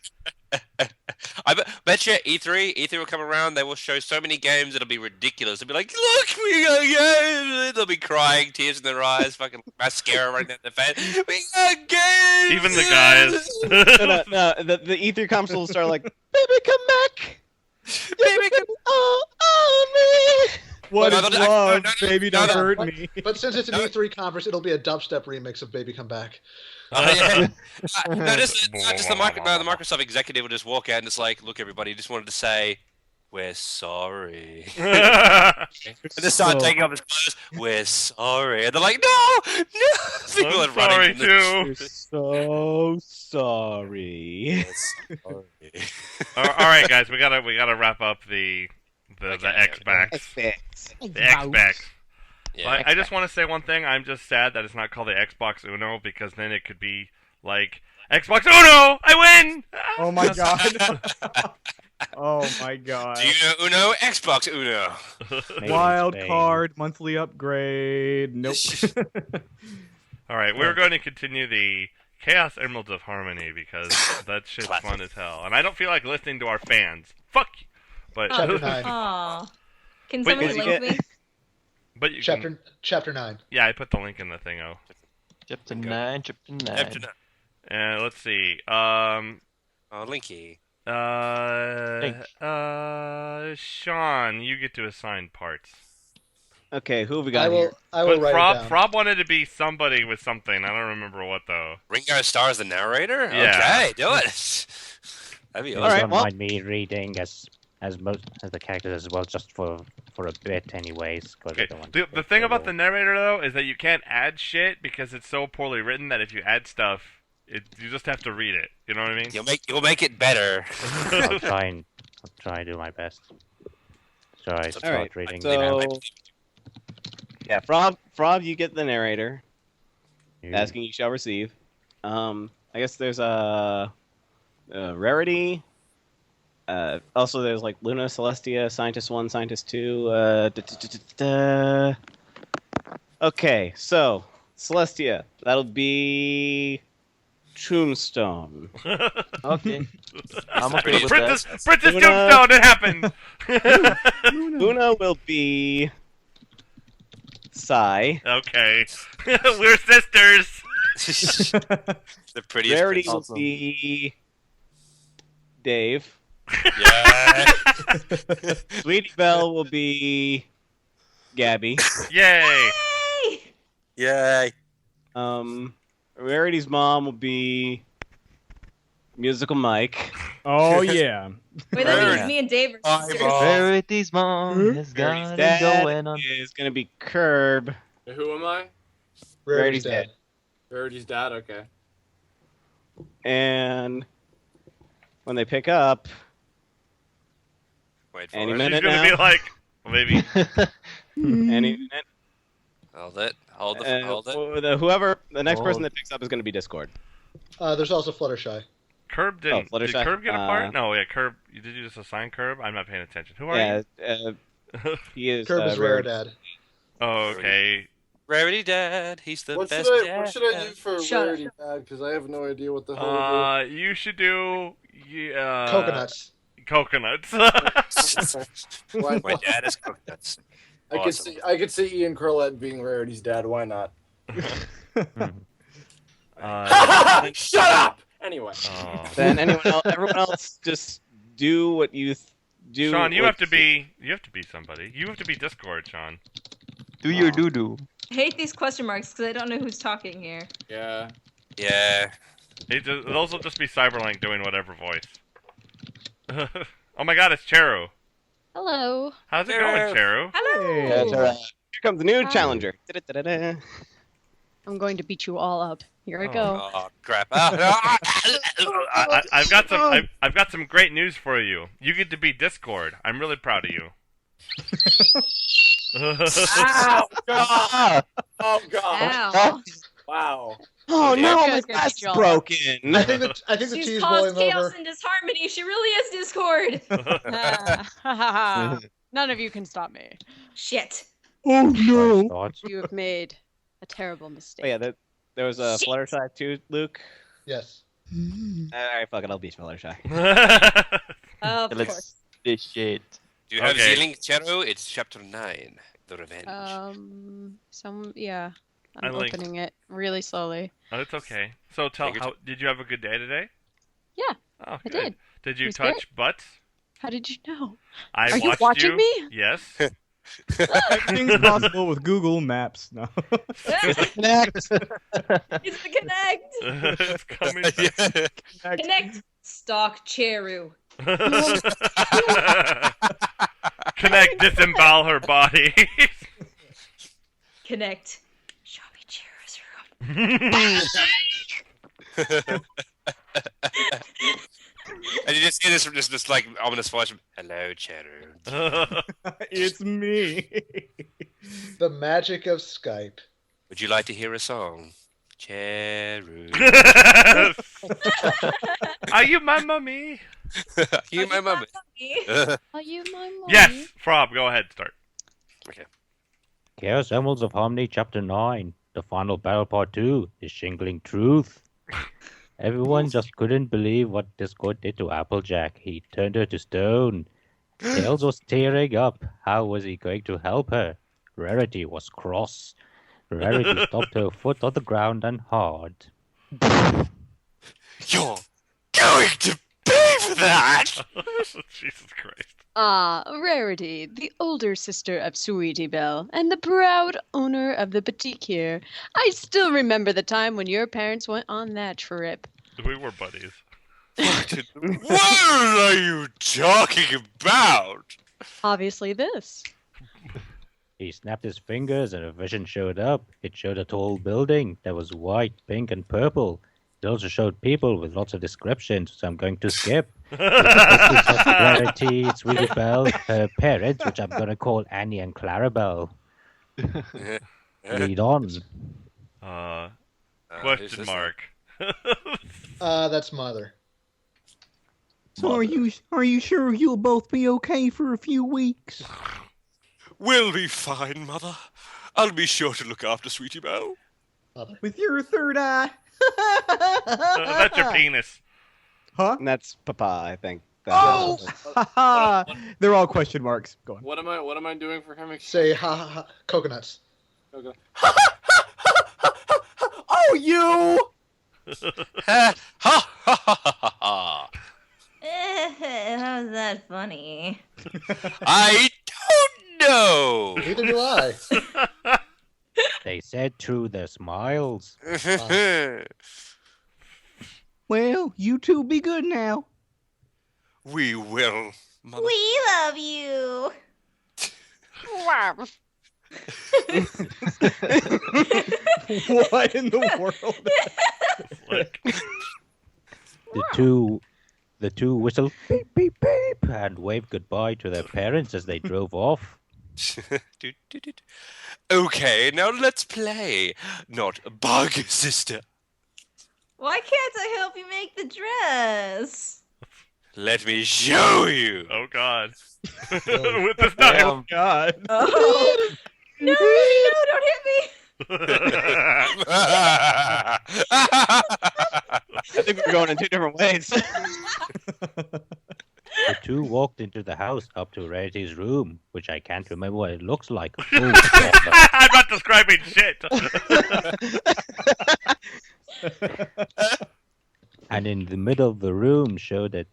I bet you E3 will come around. They will show so many games it'll be ridiculous. They'll be like, "Look, we got games." They'll be crying, tears in their eyes, fucking mascara running down their face. We got games. Even the guys. No, the E3 conference will start like, "Baby, come back, Baby, come oh, me." What No, is no, love? no, Baby, don't hurt But- me. But since it's an E3 conference, it'll be a dubstep remix of Baby Come Back. yeah. No, just the Microsoft executive will just walk out and it's like, "Look, everybody, just wanted to say, we're sorry." And they start taking off his clothes. We're sorry, and they're like, "No, no!" People I'm are sorry running from too. We're so sorry. Sorry. All right, guys, we gotta wrap up the Xbox. The Xbox. Yeah. I just want to say one thing. I'm just sad that it's not called the Xbox Uno, because then it could be like, Xbox Uno, I win! Oh my god. Oh my god. Do you know Uno? Xbox Uno. Wild card, monthly upgrade. Nope. All right, we're going to continue the Chaos Emeralds of Harmony, because that shit's fun as hell. And I don't feel like listening to our fans. Fuck you! But, Chapter 9. Aw. Can Wait, somebody did you link me? but you can, Chapter 9. yeah, I put the link in the thingo. Chapter 9. Let's see. Linky. Sean, you get to assign parts. Okay, who have we I got will here? write it down. Frob wanted to be somebody with something. I don't remember what though. Ringo Starr is the narrator? Yeah. Okay, do it. That'd be All awesome. right, Don't well- mind me reading as the characters as well, just for a bit, anyways. 'Cause I Okay. don't want The to thing go about the over. narrator though is that you can't add shit because it's so poorly written that if you add stuff, you just have to read it. You know what I mean? You'll make it better. I'll try and do my best. So I start right, reading. So, yeah, Frog, you get the narrator. Asking you shall receive. I guess there's a Rarity. Also, there's like Luna, Celestia, Scientist 1, Scientist 2. Okay, so Celestia, that'll be Tombstone. Okay. I'm okay with Princess that. Princess Luna. Tombstone, it happened. Luna will be Sai. Okay, we're sisters. The prettiest. Rarity princess. will Awesome. be Dave. Yeah. Sweetie Belle will be Gabby. Yay! Hey! Yay. Rarity's mom will be Musical Mike. Oh yeah. Wait, that means Yeah. me and Dave are Bye, sisters. Mom. Rarity's mom has got Rarity's it dad going on. is gonna be Curb. Who am I? Rarity's dead. Rarity's dad. Okay. And when they pick up, Wait for Any it. minute She's gonna now. be like, maybe. any minute, Hold it. Hold it. whoever the next person Hold. that picks up is gonna be Discord. There's also Fluttershy. Curb didn't. Did Fluttershy? Curb get a part? No, yeah, Curb. Did you just assign Curb? I'm not paying attention. Who are Yeah, you? he is. Curb is Rare Dad. Oh, okay. Rarity Dad. He's the What best should I dad. what should I do for Shut Rarity dad? Because I have no idea what the hell to You should do Coconuts. Coconuts. do. Why My not? dad is coconuts. I Awesome. could see Ian Curlett being Rarity's dad. Why not? Shut up. Anyway. oh. Then everyone else, just do what you do. Sean, you what have to be somebody. You have to be Discord, Sean. Do your doo-doo. I hate these question marks because I don't know who's talking here. Yeah. Yeah. Those will just be Cyberlink doing whatever voice. Oh my God, it's Cheru. Hello. How's it going, Cheru? Hello. Here comes the new Hi. challenger. Da-da-da-da-da. I'm going to beat you all up. Here I go. Oh crap! Ah, ah. I've got some great news for you. You get to be Discord. I'm really proud of you. Ow! God! Oh God! Ow. Wow! Oh Yeah, no, I my was gonna glass beat is you all up. broken. I think the She's tea's caused boiling chaos over. and disharmony. She really is Discord. None of you can stop me. Shit. Oh no. Thoughts? You have made a terrible mistake. Oh, yeah, there was a Shit. Fluttershy too, Luke. Yes. Alright, fuck it, I'll beat Fluttershy. Of Let's course. this shit. Do you have Okay. the link, Chero? It's chapter 9, the revenge. Yeah. I I'm linked. opening it really slowly. Oh, it's okay. So Take your did you have a good day today? Yeah, Oh, I good. did. Did you It was touch butts? How did you know? I Are you watched watching me? Yes. Everything's possible with Google Maps. No. Connect! It's the connect. It's coming back. Connect. Stock Cheru. Connect, disembowel her body. Connect. Show me Cheru's room. And you just see this from this like ominous voice from "Hello, Chero. It's me. The magic of Skype. Would you like to hear a song, Chero? Are you my mummy? You, my mummy. Are you my mommy? Yes, Frob, go ahead, start. Chaos Emeralds of Harmony, Chapter 9. The final battle part 2 is Shingling Truth. Everyone just couldn't believe what Discord did to Applejack. He turned her to stone. Tails was tearing up. How was he going to help her? Rarity was cross. Rarity stopped her foot on the ground and hard. You're going to pay for that. Jesus Christ. Ah, Rarity, the older sister of Sweetie Belle, and the proud owner of the boutique here. I still remember the time when your parents went on that trip. We were buddies. What in the world are you talking about? Obviously, this. He snapped his fingers and a vision showed up. It showed a tall building that was white, pink, and purple. It also showed people with lots of descriptions, so I'm going to skip. It's Rarity, Sweetie Belle, her parents, which I'm going to call Annie and Clarabelle. Read on. Question mark. That's Mother. So are you sure you'll both be okay for a few weeks? We'll be fine, Mother. I'll be sure to look after Sweetie Belle. Mother. With your third eye? That's your penis. Huh? And that's Papa, I think. Oh! They're all question marks. Go on. What am I doing for him? Say ha ha ha. Coconuts. Okay. Oh, you! Ha ha ha ha ha! How's that funny? I don't know. Neither do I. They said through their smiles. Well, you two be good now. We will, Mother. We love you. What in the world? The two whistled beep beep beep and waved goodbye to their parents as they drove off. Okay, now let's play. Not bug, sister. Why can't I help you make the dress? Let me show you. Oh God. With this knife. Oh God. Oh. No, don't hit me. I think we're going in two different ways. The two walked into the house up to Rarity's room, which I can't remember what it looks like. Oh, I'm not describing shit. and in the middle of the room showed a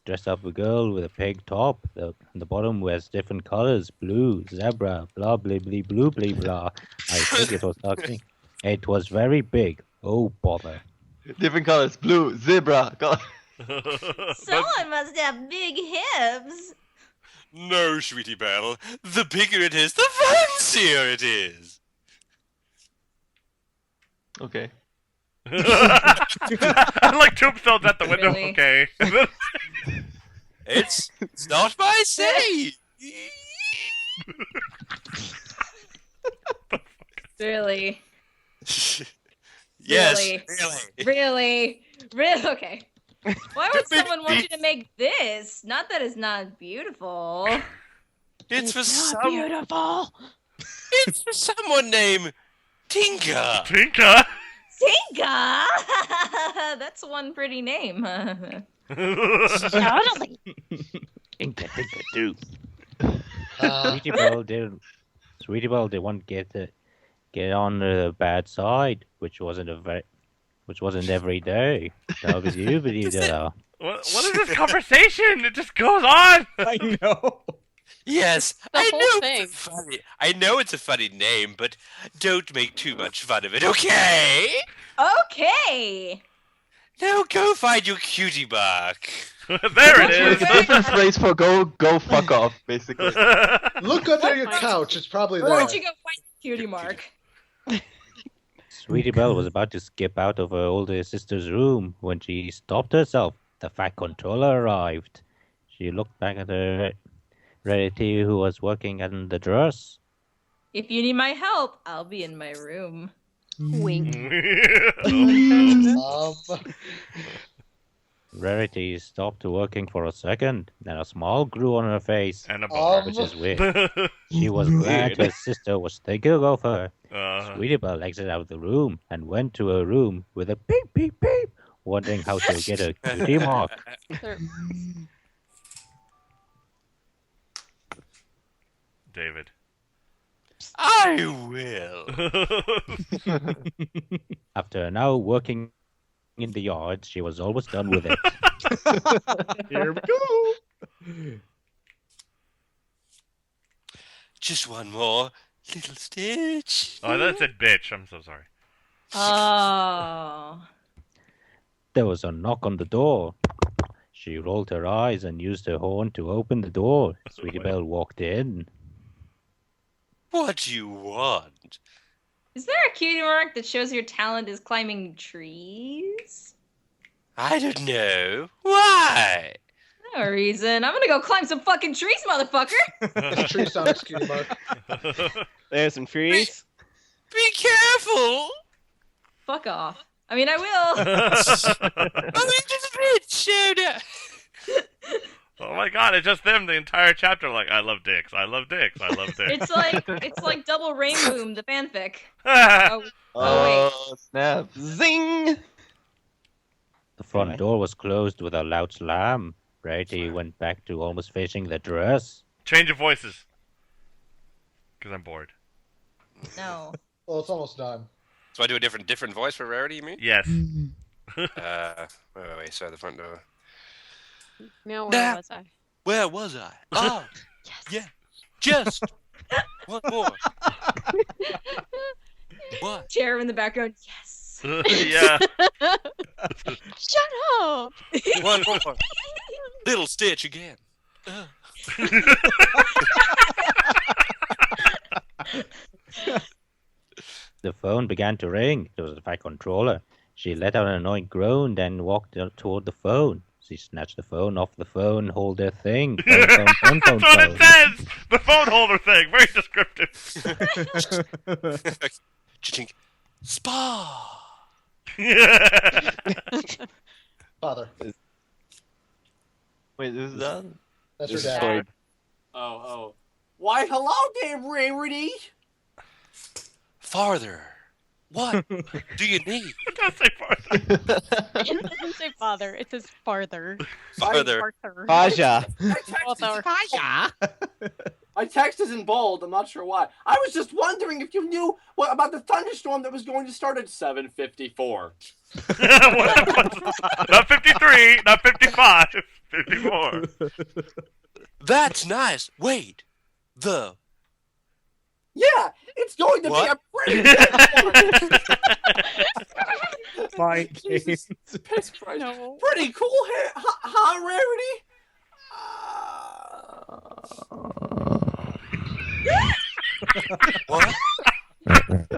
dressed up a girl with a pink top. The bottom was different colors: blue, zebra, blah blah blah blue blah blah. I think it was talking. It was very big. Oh bother! Different colors: blue, zebra. Someone must have big hips. No, Sweetie Belle. The bigger it is, the fancier it is. Okay. I like tombstones at the window. Really? Okay. It's not my say. Really? Yes, Really? Okay. Why would Big someone want you beef. to make this? Not that it's not beautiful. It's for Not beautiful. It's for someone named Tinka. Tinka. Tinka! That's one pretty name. Totally. Tinka do. Uh, Sweetie Belle didn't want to get on the bad side, which wasn't every day. That was you, but What is this conversation? It just goes on. I know. Yes, The I whole know. thing. It's funny. I know it's a funny name, but don't make too much fun of it, okay? Okay. Now go find your cutie mark. There it It's is. a different phrase for go fuck off, basically. look under your couch. It's probably Why there. don't you go find Cutie Mark? Sweetie Belle was about to skip out of her older sister's room when she stopped herself. The fat controller arrived. She looked back at her Rarity, who was working on the dress. If you need my help, I'll be in my room. Wink. Rarity stopped working for a second, then a smile grew on her face, And a bar. which is weird. She was glad her sister was thinking of her. Sweetie Belle exited out of the room and went to her room with a beep beep beep, wondering how she'll get a cutie mark. David. I will. After an hour working in the yard, she was almost done with it. Here we go. Just one more little stitch. Oh, that said bitch. I'm so sorry. Oh. There was a knock on the door. She rolled her eyes and used her horn to open the door. Sweetie Belle walked in. What do you want? Is there a cutie mark that shows your talent is climbing trees? I don't know. Why? No reason. I'm gonna go climb some fucking trees, motherfucker. Tree Sonic's cutie mark. There's some trees. Be careful! Fuck off. I mean, I will. I mean, just a bit, showed up. Oh my god, it's just them the entire chapter like, I love dicks, I love dicks, I love dicks. It's like Double Rain Boom, the fanfic. Oh, Oh, snap. Zing! The front door was closed with a loud slam. Rarity went back to almost finishing the dress. change of voices. Because I'm bored. No. Well, it's almost done. So I do a different voice for Rarity, you mean? Yes. Wait, sorry, the front door. Now Nah. where was I? Where was I? Oh, yeah. Just one more. What? Chair in the background. Yes. Yeah. Shut up! One more. Little Stitch again. The phone began to ring. It was the Fat Controller. She let out an annoying groan, then walked toward the phone. She snatched the phone off the phone holder thing. Phone. That's what it says! The phone holder thing. Very descriptive. Chink. Spa. Father. Wait, this is done? That's her This is dad. story. Oh. Why, hello there, Rarity. Farther. What do you need? It does say farther. It doesn't say father, it says farther. Farther. Faja. My text is in bold. I'm not sure why. I was just wondering if you knew what about the thunderstorm that was going to start at 7:54. Not 53, not 55, 54. That's nice. Wait. The Yeah, it's going to What? be a pretty good one. My Jesus, games. piss Christ. No. Pretty cool hair, huh, Rarity? what?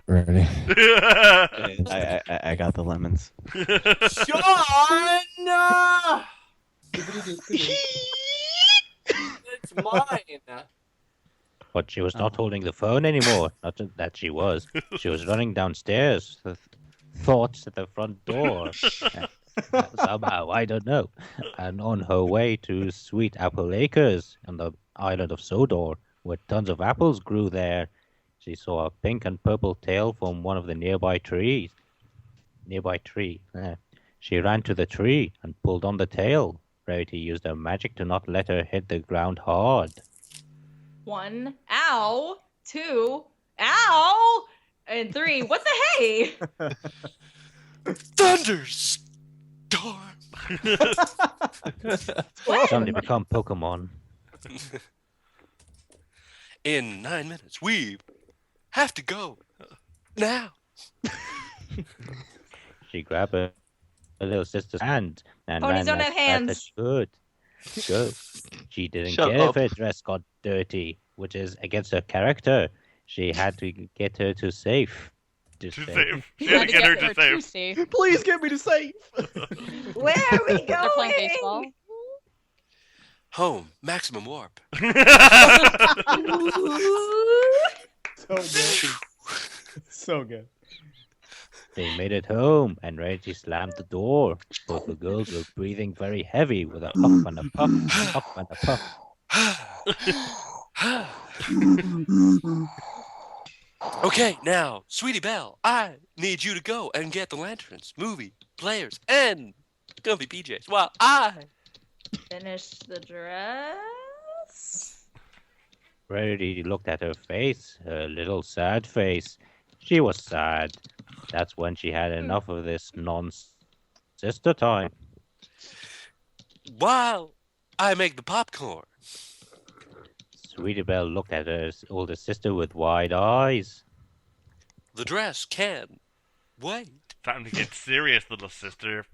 Ready? I got the lemons. Sean! It's mine. But she was not holding the phone anymore. Not that she was. She was running downstairs. Thoughts at the front door. Somehow, I don't know. And on her way to Sweet Apple Acres on the island of Sodor, where tons of apples grew there, she saw a pink and purple tail from one of the nearby trees. She ran to the tree and pulled on the tail. Rarity used her magic to not let her hit the ground hard. 1, ow. 2, ow. And 3, what the hey? Thunderstorm. Suddenly become Pokemon. In 9 minutes, we have to go now. She grabbed her little sister's hand and Ponies ran don't as have fast hands. as she could. Go. She didn't Shut care up. if her dress got dirty, which is against her character. She had to get her to safe. To safe. save. She had to get her to save. safe. Please get me to safe. Where are we going? They're playing baseball. Home. Maximum warp. So good. So good. They made it home, and Reggie slammed the door. Both the girls were breathing very heavy with a puff and a puff, puff and a puff. Okay, now, Sweetie Belle, I need you to go and get the lanterns, movie, players, and comfy PJs while I Finish the dress. Rarity looked at her face, her little sad face. She was sad. That's when she had enough of this non-sister time. while I make the popcorn. Sweetie Belle looked at her older sister with wide eyes. The dress can wait. Time to get serious, little sister.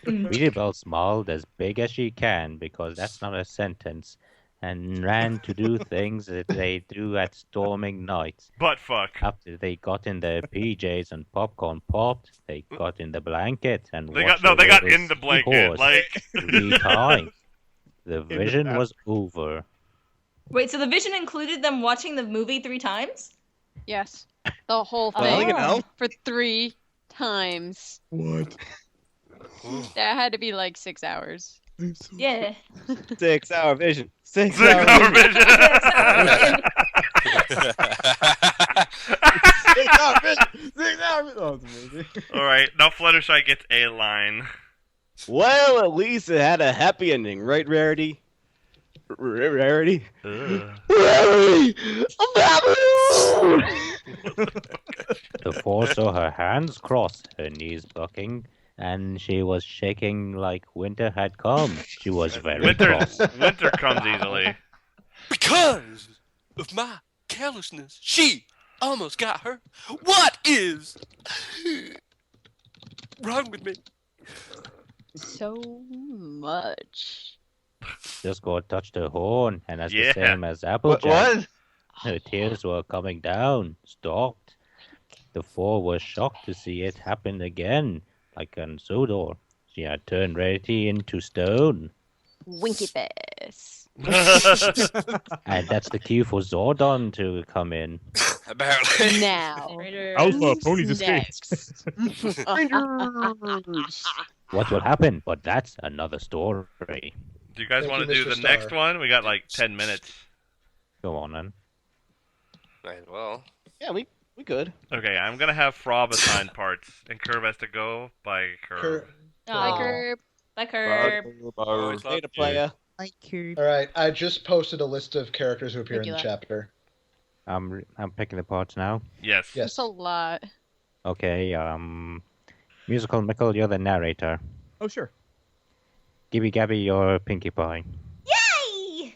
Sweetie Belle smiled as big as she can, because that's not a sentence, and ran to do things that they do at storming nights. Butt fuck. After they got in their PJs and popcorn popped, they got in the blanket and They watched got the in little the blanket. seahorse Like 3 times. The vision was over. Wait, so the vision included them watching the movie 3 times? Yes. The whole Oh. thing You know? for 3 times. What? That had to be like 6 hours. Yeah. 6-hour vision. 6 6 hour hour vision. vision. 6-hour vision. 6-hour vision. Oh, it's amazing. All right, now Fluttershy gets a line. Well, at least it had a happy ending, right, Rarity? Rarity? Ugh. Rarity! The 4 saw her hands crossed, her knees bucking, and she was shaking like winter had come. She was very cross. Winter comes easily. Because of my carelessness, she almost got hurt. What is wrong with me? So much. Discord touched her horn, and as Yeah. the same as Applejack, What? her tears were coming down, stopped. The 4 was shocked to see it happen again, like on Sodor. She had turned Rarity into stone. Winky face. And that's the cue for Zordon to come in. Apparently. Now. Alpha, ponies escape. Next. What will happen? But that's another story. Do you guys Thank want to you, do Mr. the next Star. one? We got like 10 minutes. Go on then. Might as well. Yeah, we could. Okay, I'm gonna have Frob assign parts, and Curve has to go by Curve. Bye, Aw. Curb. Bye, Curb. Always Data loved you. player. All right, I just posted a list of characters who appear in the Regular. chapter. I'm picking the parts now. Yes. Yes. That's a lot. Okay, Musical Mickle, you're the narrator. Oh, sure. Gibby Gabby, you're Pinkie Pie. Yay!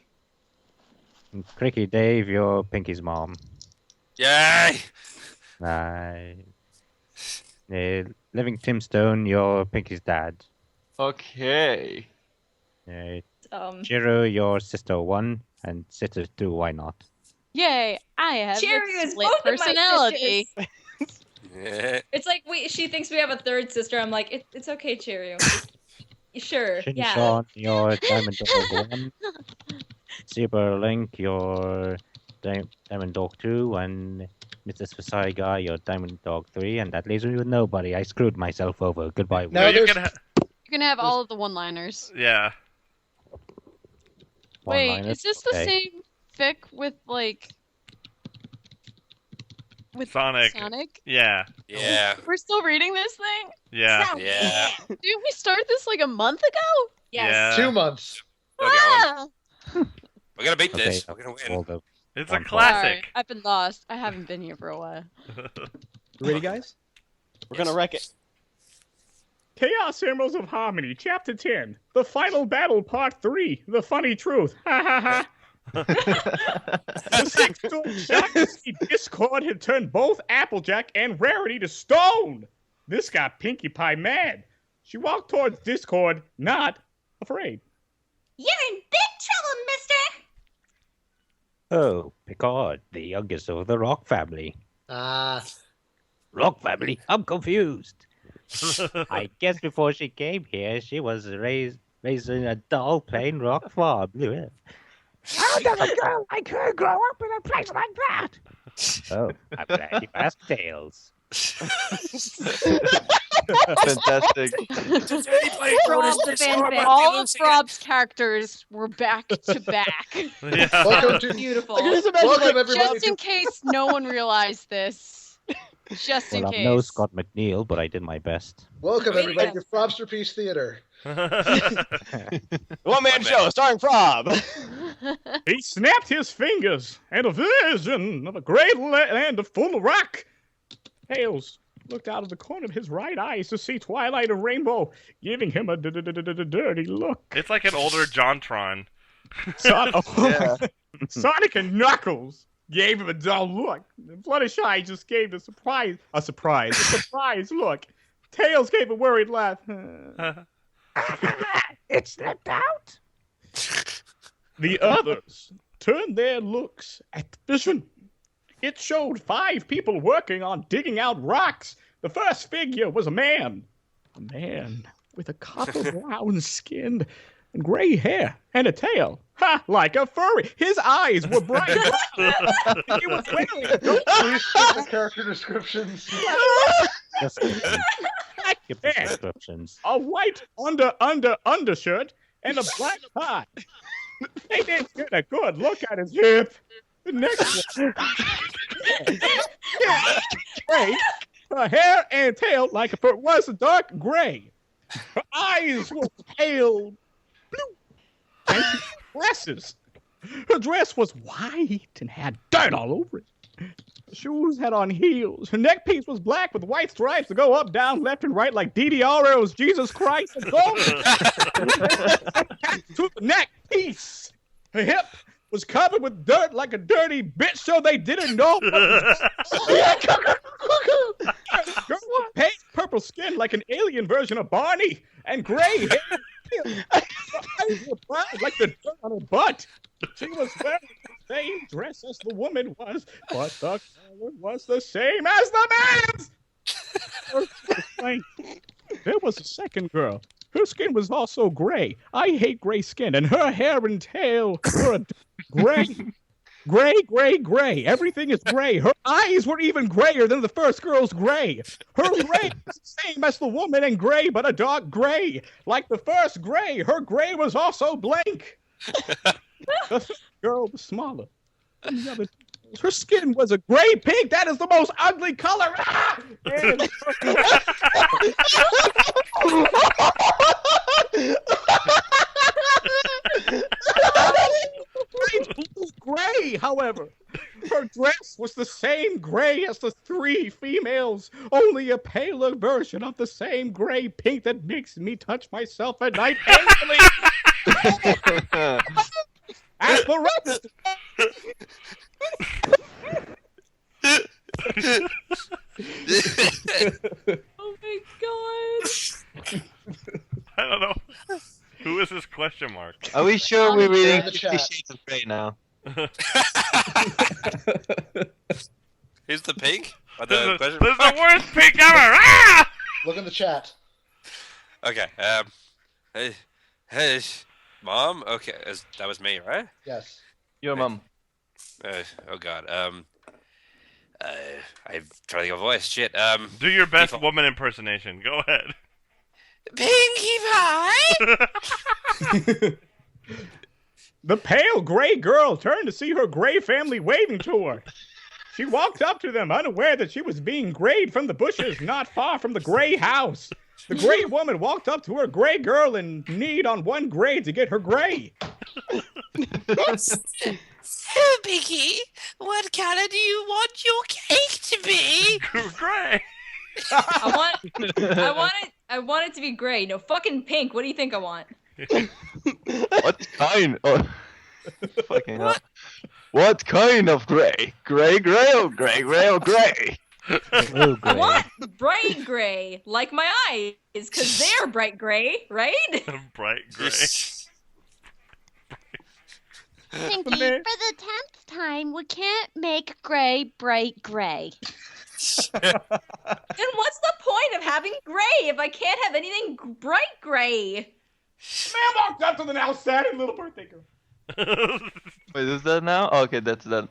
And Cricky Dave, you're Pinkie's mom. Yay! Living Tim Stone, you're Pinkie's dad. Okay. Chiro, your sister 1, and sister 2, why not? Yay! I have Cheerio a is split both of my personality. Yeah. It's like she thinks we have a third sister. I'm like, it's okay, Cheerio. Sure, Shin yeah. Sean, your Diamond Dog 1. Zebra Link, your Diamond Dog 2, and Mr. Versailles Guy, your Diamond Dog 3, and that leaves me with nobody. I screwed myself over. Goodbye. Now you there's- can You can have all of the one-liners. yeah. Wait, One-liners, is this the okay. same fic with Sonic. Sonic? Yeah. Yeah. We're still reading this thing? Yeah. Yeah. Didn't we start this like a month ago? Yes. Yeah. 2 months. Still going. Ah! We're gonna beat Okay, this. We're gonna win. all the- It's a One part. classic. Sorry, I've been lost. I haven't been here for a while. You ready, guys? We're gonna wreck it. Chaos Emeralds of Harmony, Chapter 10. The Final Battle, Part 3. The Funny Truth. Ha ha ha. The six storm shocked to see Discord had turned both Applejack and Rarity to stone. This got Pinkie Pie mad. She walked towards Discord, not afraid. You're in big trouble, mister! Oh, Picard, the youngest of the Rock family. Rock family? I'm confused. I guess before she came here, she was raised in a dull, plain rock farm. How does a girl like her grow up in a place like that? Oh, I'm glad you asked Tails. Fantastic. All of Rob's characters were back to back. Yeah. Welcome to Beautiful. Welcome everybody Just in to case no one realized this. Just in Well, I'm case. no Scott McNeil, but I did my best. welcome everybody to Frobster Peace Theater. One-man show starring Frob. He snapped his fingers, and a vision of a great land full of rock. Tails looked out of the corner of his right eye to see Twilight and Rainbow, giving him a dirty look. It's like an older Jontron. Sonic and Knuckles gave him a dull look. And Fluttershy just gave a surprise look. Tails gave a worried laugh. It slipped out. The others turned their looks at the vision. It showed 5 people working on digging out rocks. The first figure was a man. A man with a copper brown skin and gray hair and a tail. Ha! Like a furry. His eyes were bright. He was wearing Please skip the character descriptions. Skip the descriptions. a white undershirt and a black tie. They didn't get a good look at his hip. The next one. Gray. Her hair and tail, like if it was dark gray. Her eyes were pale blue. And glasses. Her dress was white and had dirt all over it. Her shoes had on heels. Her neck piece was black with white stripes to go up, down, left, and right like DDRO's Jesus Christ and gold. To the neck piece. Her hip was covered with dirt like a dirty bitch, so they didn't know. Girl with pale purple skin like an alien version of Barney, and gray hair. Her eyes were brown like the dirt on her butt. She was wearing the same dress as the woman was, but the color was the same as the man's. There was a second girl. Her skin was also gray. I hate gray skin, and her hair and tail were gray. Gray. Everything is gray. Her eyes were even grayer than the first girl's gray. Her gray was the same as the woman in gray, but a dark gray. Like the first gray, her gray was also blank. The third girl was smaller than the other. Her skin was a gray pink. That is the most ugly color. Ah! And gray, however. Her dress was the same gray as the 3 females, only a paler version of the same gray pink that makes me touch myself at night angrily. As the rest. Oh my god. I don't know. Who is this question mark? Are we sure we're reading the 50 chat. Shades of Grey now? Here's the pink. Or This the is question. the worst pink ever! Ah! Look in the chat. Okay. Hey, Mom. Okay, that was me, right? Yes. Your mom. Oh God. I'm trying to think of a voice. Shit. Do your best Default. woman impersonation. Go ahead. Pinkie Pie. The pale gray girl turned to see her gray family waving to her. She walked up to them, unaware that she was being grayed from the bushes not far from the gray house. The gray woman walked up to her gray girl and kneed on one grade to get her gray. Oh, Pinkie, what color do you want your cake to be? Gray. I want it to be gray. No, fucking pink. What do you think I want? What kind of... Fucking hell. What kind of gray? Gray or gray or gray? Oh, I great. want bright gray, like my eyes, because they're bright gray, right? Bright gray. Pinky, for the 10th time, we can't make gray bright gray. Then what's the point of having gray if I can't have anything bright gray? Man walked up to the now sad and little birthday girl. Wait, is that now? Okay, that's that.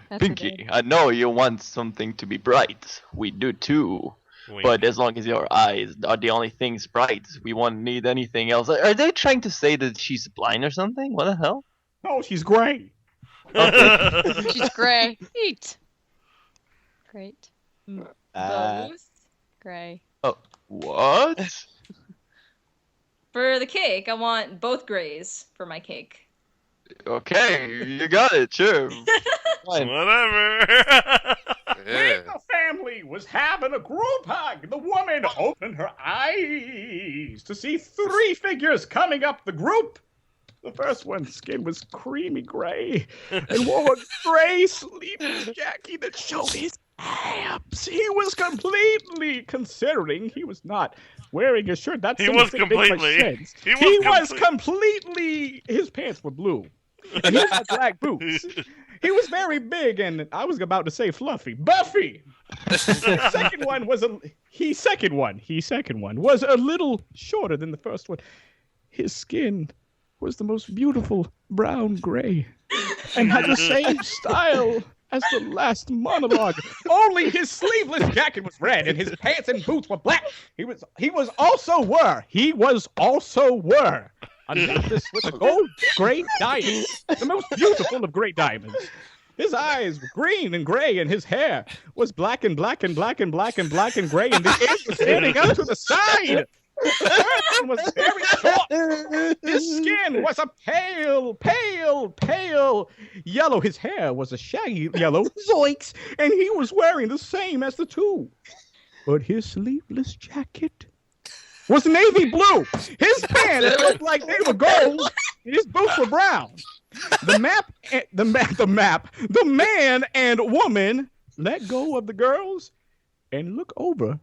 That's Pinky, okay. I know you want something to be bright. We do too. Wink. But as long as your eyes are the only things bright, we won't need anything else. Are they trying to say that she's blind or something? What the hell? No, she's gray. She's gray. Eat. Great. Both. Gray. What? For the cake, I want both grays for my cake. Okay, you got it, sure. Fine. Whatever. Yeah. The family was having a group hug. The woman opened her eyes to see 3 figures coming up the group. The first one's skin was creamy gray and wore a gray sleeping jacket that showed his abs. He was completely, considering he was not wearing a shirt. That He was didn't make much completely. sense. He He was was completely. His pants were blue, and he had black boots. He was very big, and I was about to say fluffy. Buffy. The second one was a little shorter than the first one. His skin was the most beautiful brown gray, and had the same style as the last monologue. Only his sleeveless jacket was red, and his pants and boots were black. He was also a necklace with a gold gray diamond, the most beautiful of great diamonds. His eyes were green and gray, and his hair was black and black and black and black and black and gray, and the ends were standing out to the side. The third one was very short. His skin was a pale yellow. His hair was a shaggy yellow, zoinks, and he was wearing the same as the two. But his sleeveless jacket was navy blue. His pants looked like they were gold, and his boots were brown. The man and woman let go of the girls and look over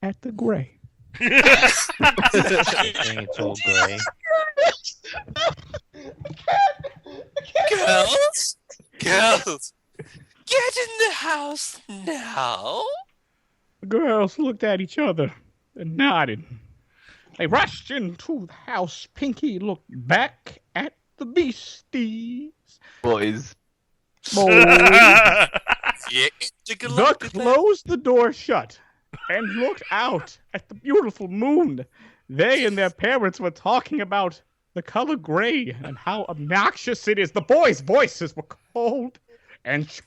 at the gray. It's all gray. Girls, get in the house now. The girls looked at each other and nodded. They rushed into the house. Pinky looked back at the beasties. Boys. Yeah, Duck closed the door shut and looked out at the beautiful moon. They and their parents were talking about the color gray and how obnoxious it is. The boys' voices were cold and... It's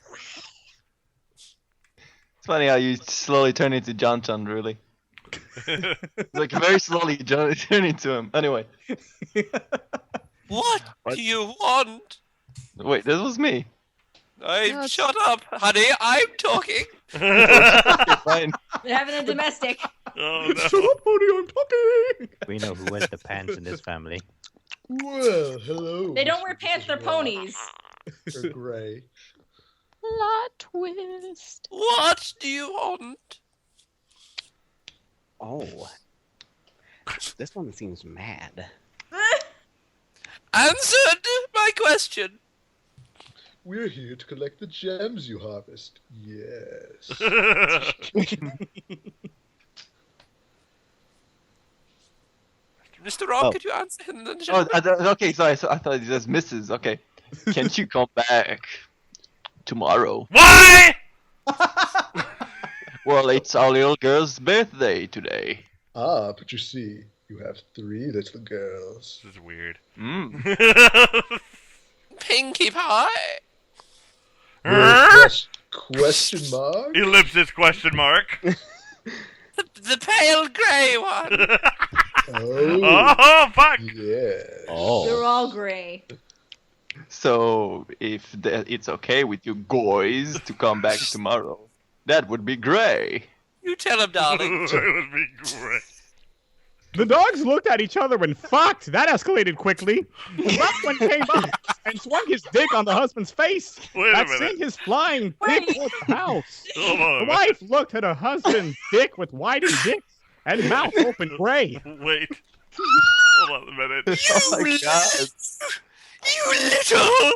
funny how you slowly turn into John Chun, really. Like, very slowly you turn into him. Anyway. What do you want? Wait, this was me. Shut up, honey. I'm talking. Okay, fine. They're having a domestic. Oh, no. Shut up, honey, I'm talking! We know who wears the pants in this family. Well, hello. They don't wear pants, they're ponies. They're gray. Plot twist. What do you want? Oh. This one seems mad. Answered my question. We're here to collect the gems you harvest. Yes. Mr. Rob, Oh. could you answer him? Okay, sorry. So I thought it was Mrs. Okay. Can't you come back tomorrow? Why? Well, it's our little girl's birthday today. Ah, but you see, you have 3 little girls. This is weird. Pinkie Pie. Question mark? Ellipsis question mark. The pale grey one. Oh, fuck. Yes. They're all gray. So, if it's okay with you boys to come back tomorrow, that would be great. You tell him, darling. It would be great. The dogs looked at each other and fucked. That escalated quickly. The rough one came up and swung his dick on the husband's face. Wait a That minute. sent his flying dick towards the house. Hold on a The minute. wife looked at her husband's dick with widened dick and mouth open gray. Wait. Hold on a minute. Oh my god. You little.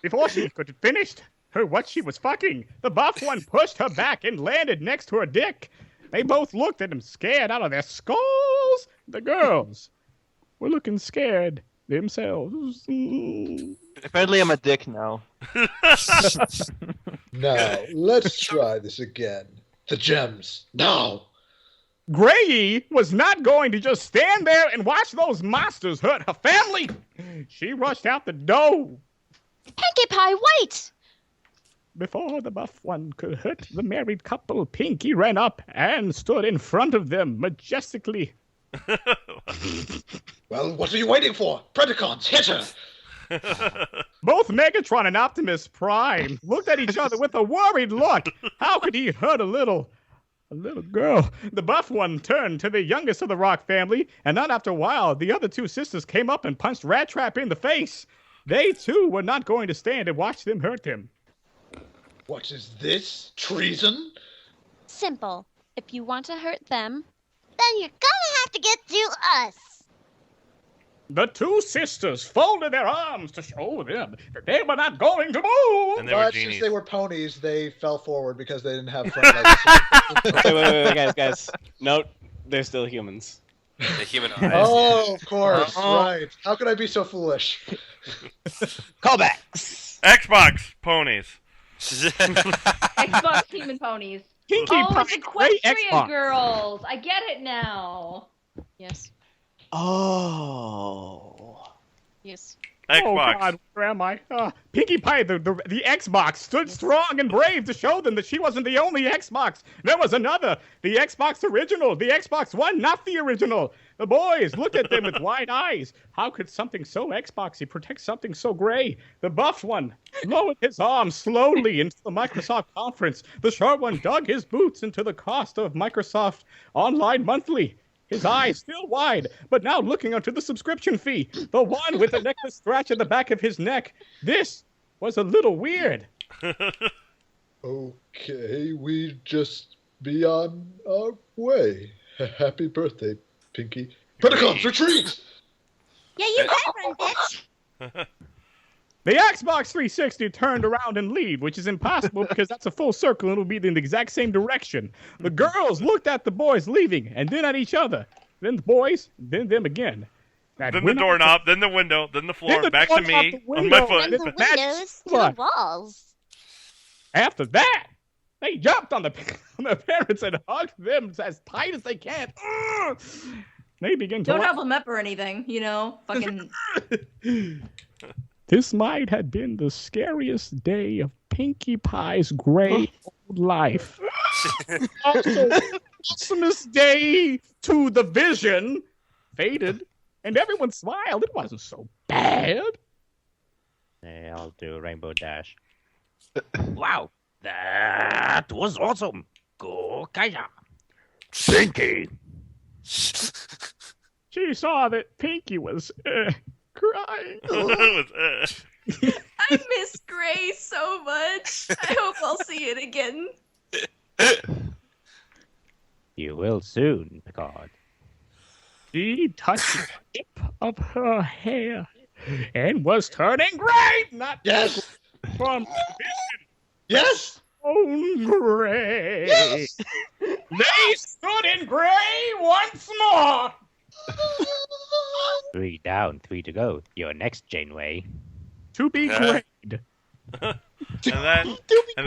Before she could finish what she was fucking, the buff one pushed her back and landed next to her dick. They both looked at him scared out of their skulls. The girls were looking scared themselves. Apparently I'm a dick now. Now, let's try this again. The gems. Now! Grayi was not going to just stand there and watch those monsters hurt her family. She rushed out the door. Pinkie Pie, wait! Before the buff one could hurt the married couple, Pinky ran up and stood in front of them majestically. Well, what are you waiting for? Predacons, hit her! Both Megatron and Optimus Prime looked at each other with a worried look. How could he hurt a little girl? The buff one turned to the youngest of the Rock family, and not after a while, the other 2 sisters came up and punched Rat Trap in the face. They, too, were not going to stand and watch them hurt him. What is this? Treason? Simple. If you want to hurt them, then you're gonna have to get through us. The two sisters folded their arms to show them that they were not going to move. And they were But genies. since they were ponies, they fell forward because they didn't have front legs. Wait, guys. No, they're still humans. The human eyes. Oh, of course, Uh-oh. right. How could I be so foolish? Callbacks. Xbox ponies. Xbox human ponies. Pinkie Oh, Pie, it's great Equestria Xbox. girls. I get it now. Yes. Oh. Yes. Oh Xbox. God, where am I? Pinkie Pie, the Xbox stood strong and brave to show them that she wasn't the only Xbox. There was another, the Xbox original, the Xbox One, not the original. The boys looked at them with wide eyes. How could something so Xboxy protect something so gray? The buff one lowered his arms slowly into the Microsoft conference. The short one dug his boots into the cost of Microsoft Online Monthly. His eyes still wide, but now looking onto the subscription fee. The one with the necklace scratch at the back of his neck. This was a little weird. Okay, we just be on our way. Happy birthday, Pinky. Pentecost, retreat! Yeah, you better run, bitch. The Xbox 360 turned around and leave, which is impossible because that's a full circle and it'll be in the exact same direction. The girls looked at the boys leaving and then at each other. Then the boys, then them again. That Then the window- doorknob, then the window, then the floor, Then the back to doorknob, me, the on window, my And foot. the the magic windows to the slot. walls. After that, they jumped on the on their parents and hugged them as tight as they can. Ugh! They begin to Don't laugh. have them up or anything, you know? Fucking. This might have been the scariest day of Pinkie Pie's gray old life. Also, awesomest day to the vision faded, and everyone smiled. It wasn't so bad. Yeah, I'll do Rainbow Dash. Wow, that was awesome. Go Kaya. Pinky. She saw that Pinkie was crying. It was, I miss Gray so much. I hope I'll see it again. You will soon, Picard. She touched the tip of her hair and was turning gray. Not Yes! from Yes! own gray. Yes! They stood in gray once more. 3 down, 3 to go. You're next, Janeway. To be Yeah. grayed. and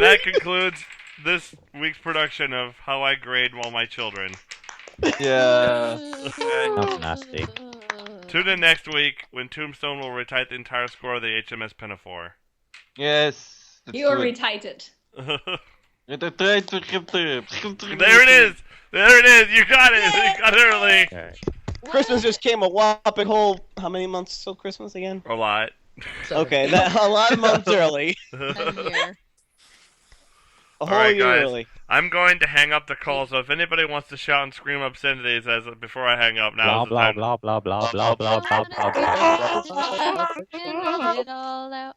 that concludes this week's production of How I Grade All My Children. Yeah. Sounds nasty. Tune in next week when Tombstone will recite the entire score of the HMS Pinafore. Yes. let's You do will it. retite it. There it is! There it is! You got it! You got it early! Alright. Christmas just came a whopping whole. How many months till Christmas again? A lot. Okay, that a lot of months early. I'm here. A whole Alright, year guys. early. I'm going to hang up the call, so if anybody wants to shout and scream obscenities before I hang up, now Blah is the blah time. blah blah blah blah blah blah blah blah. Get it all out.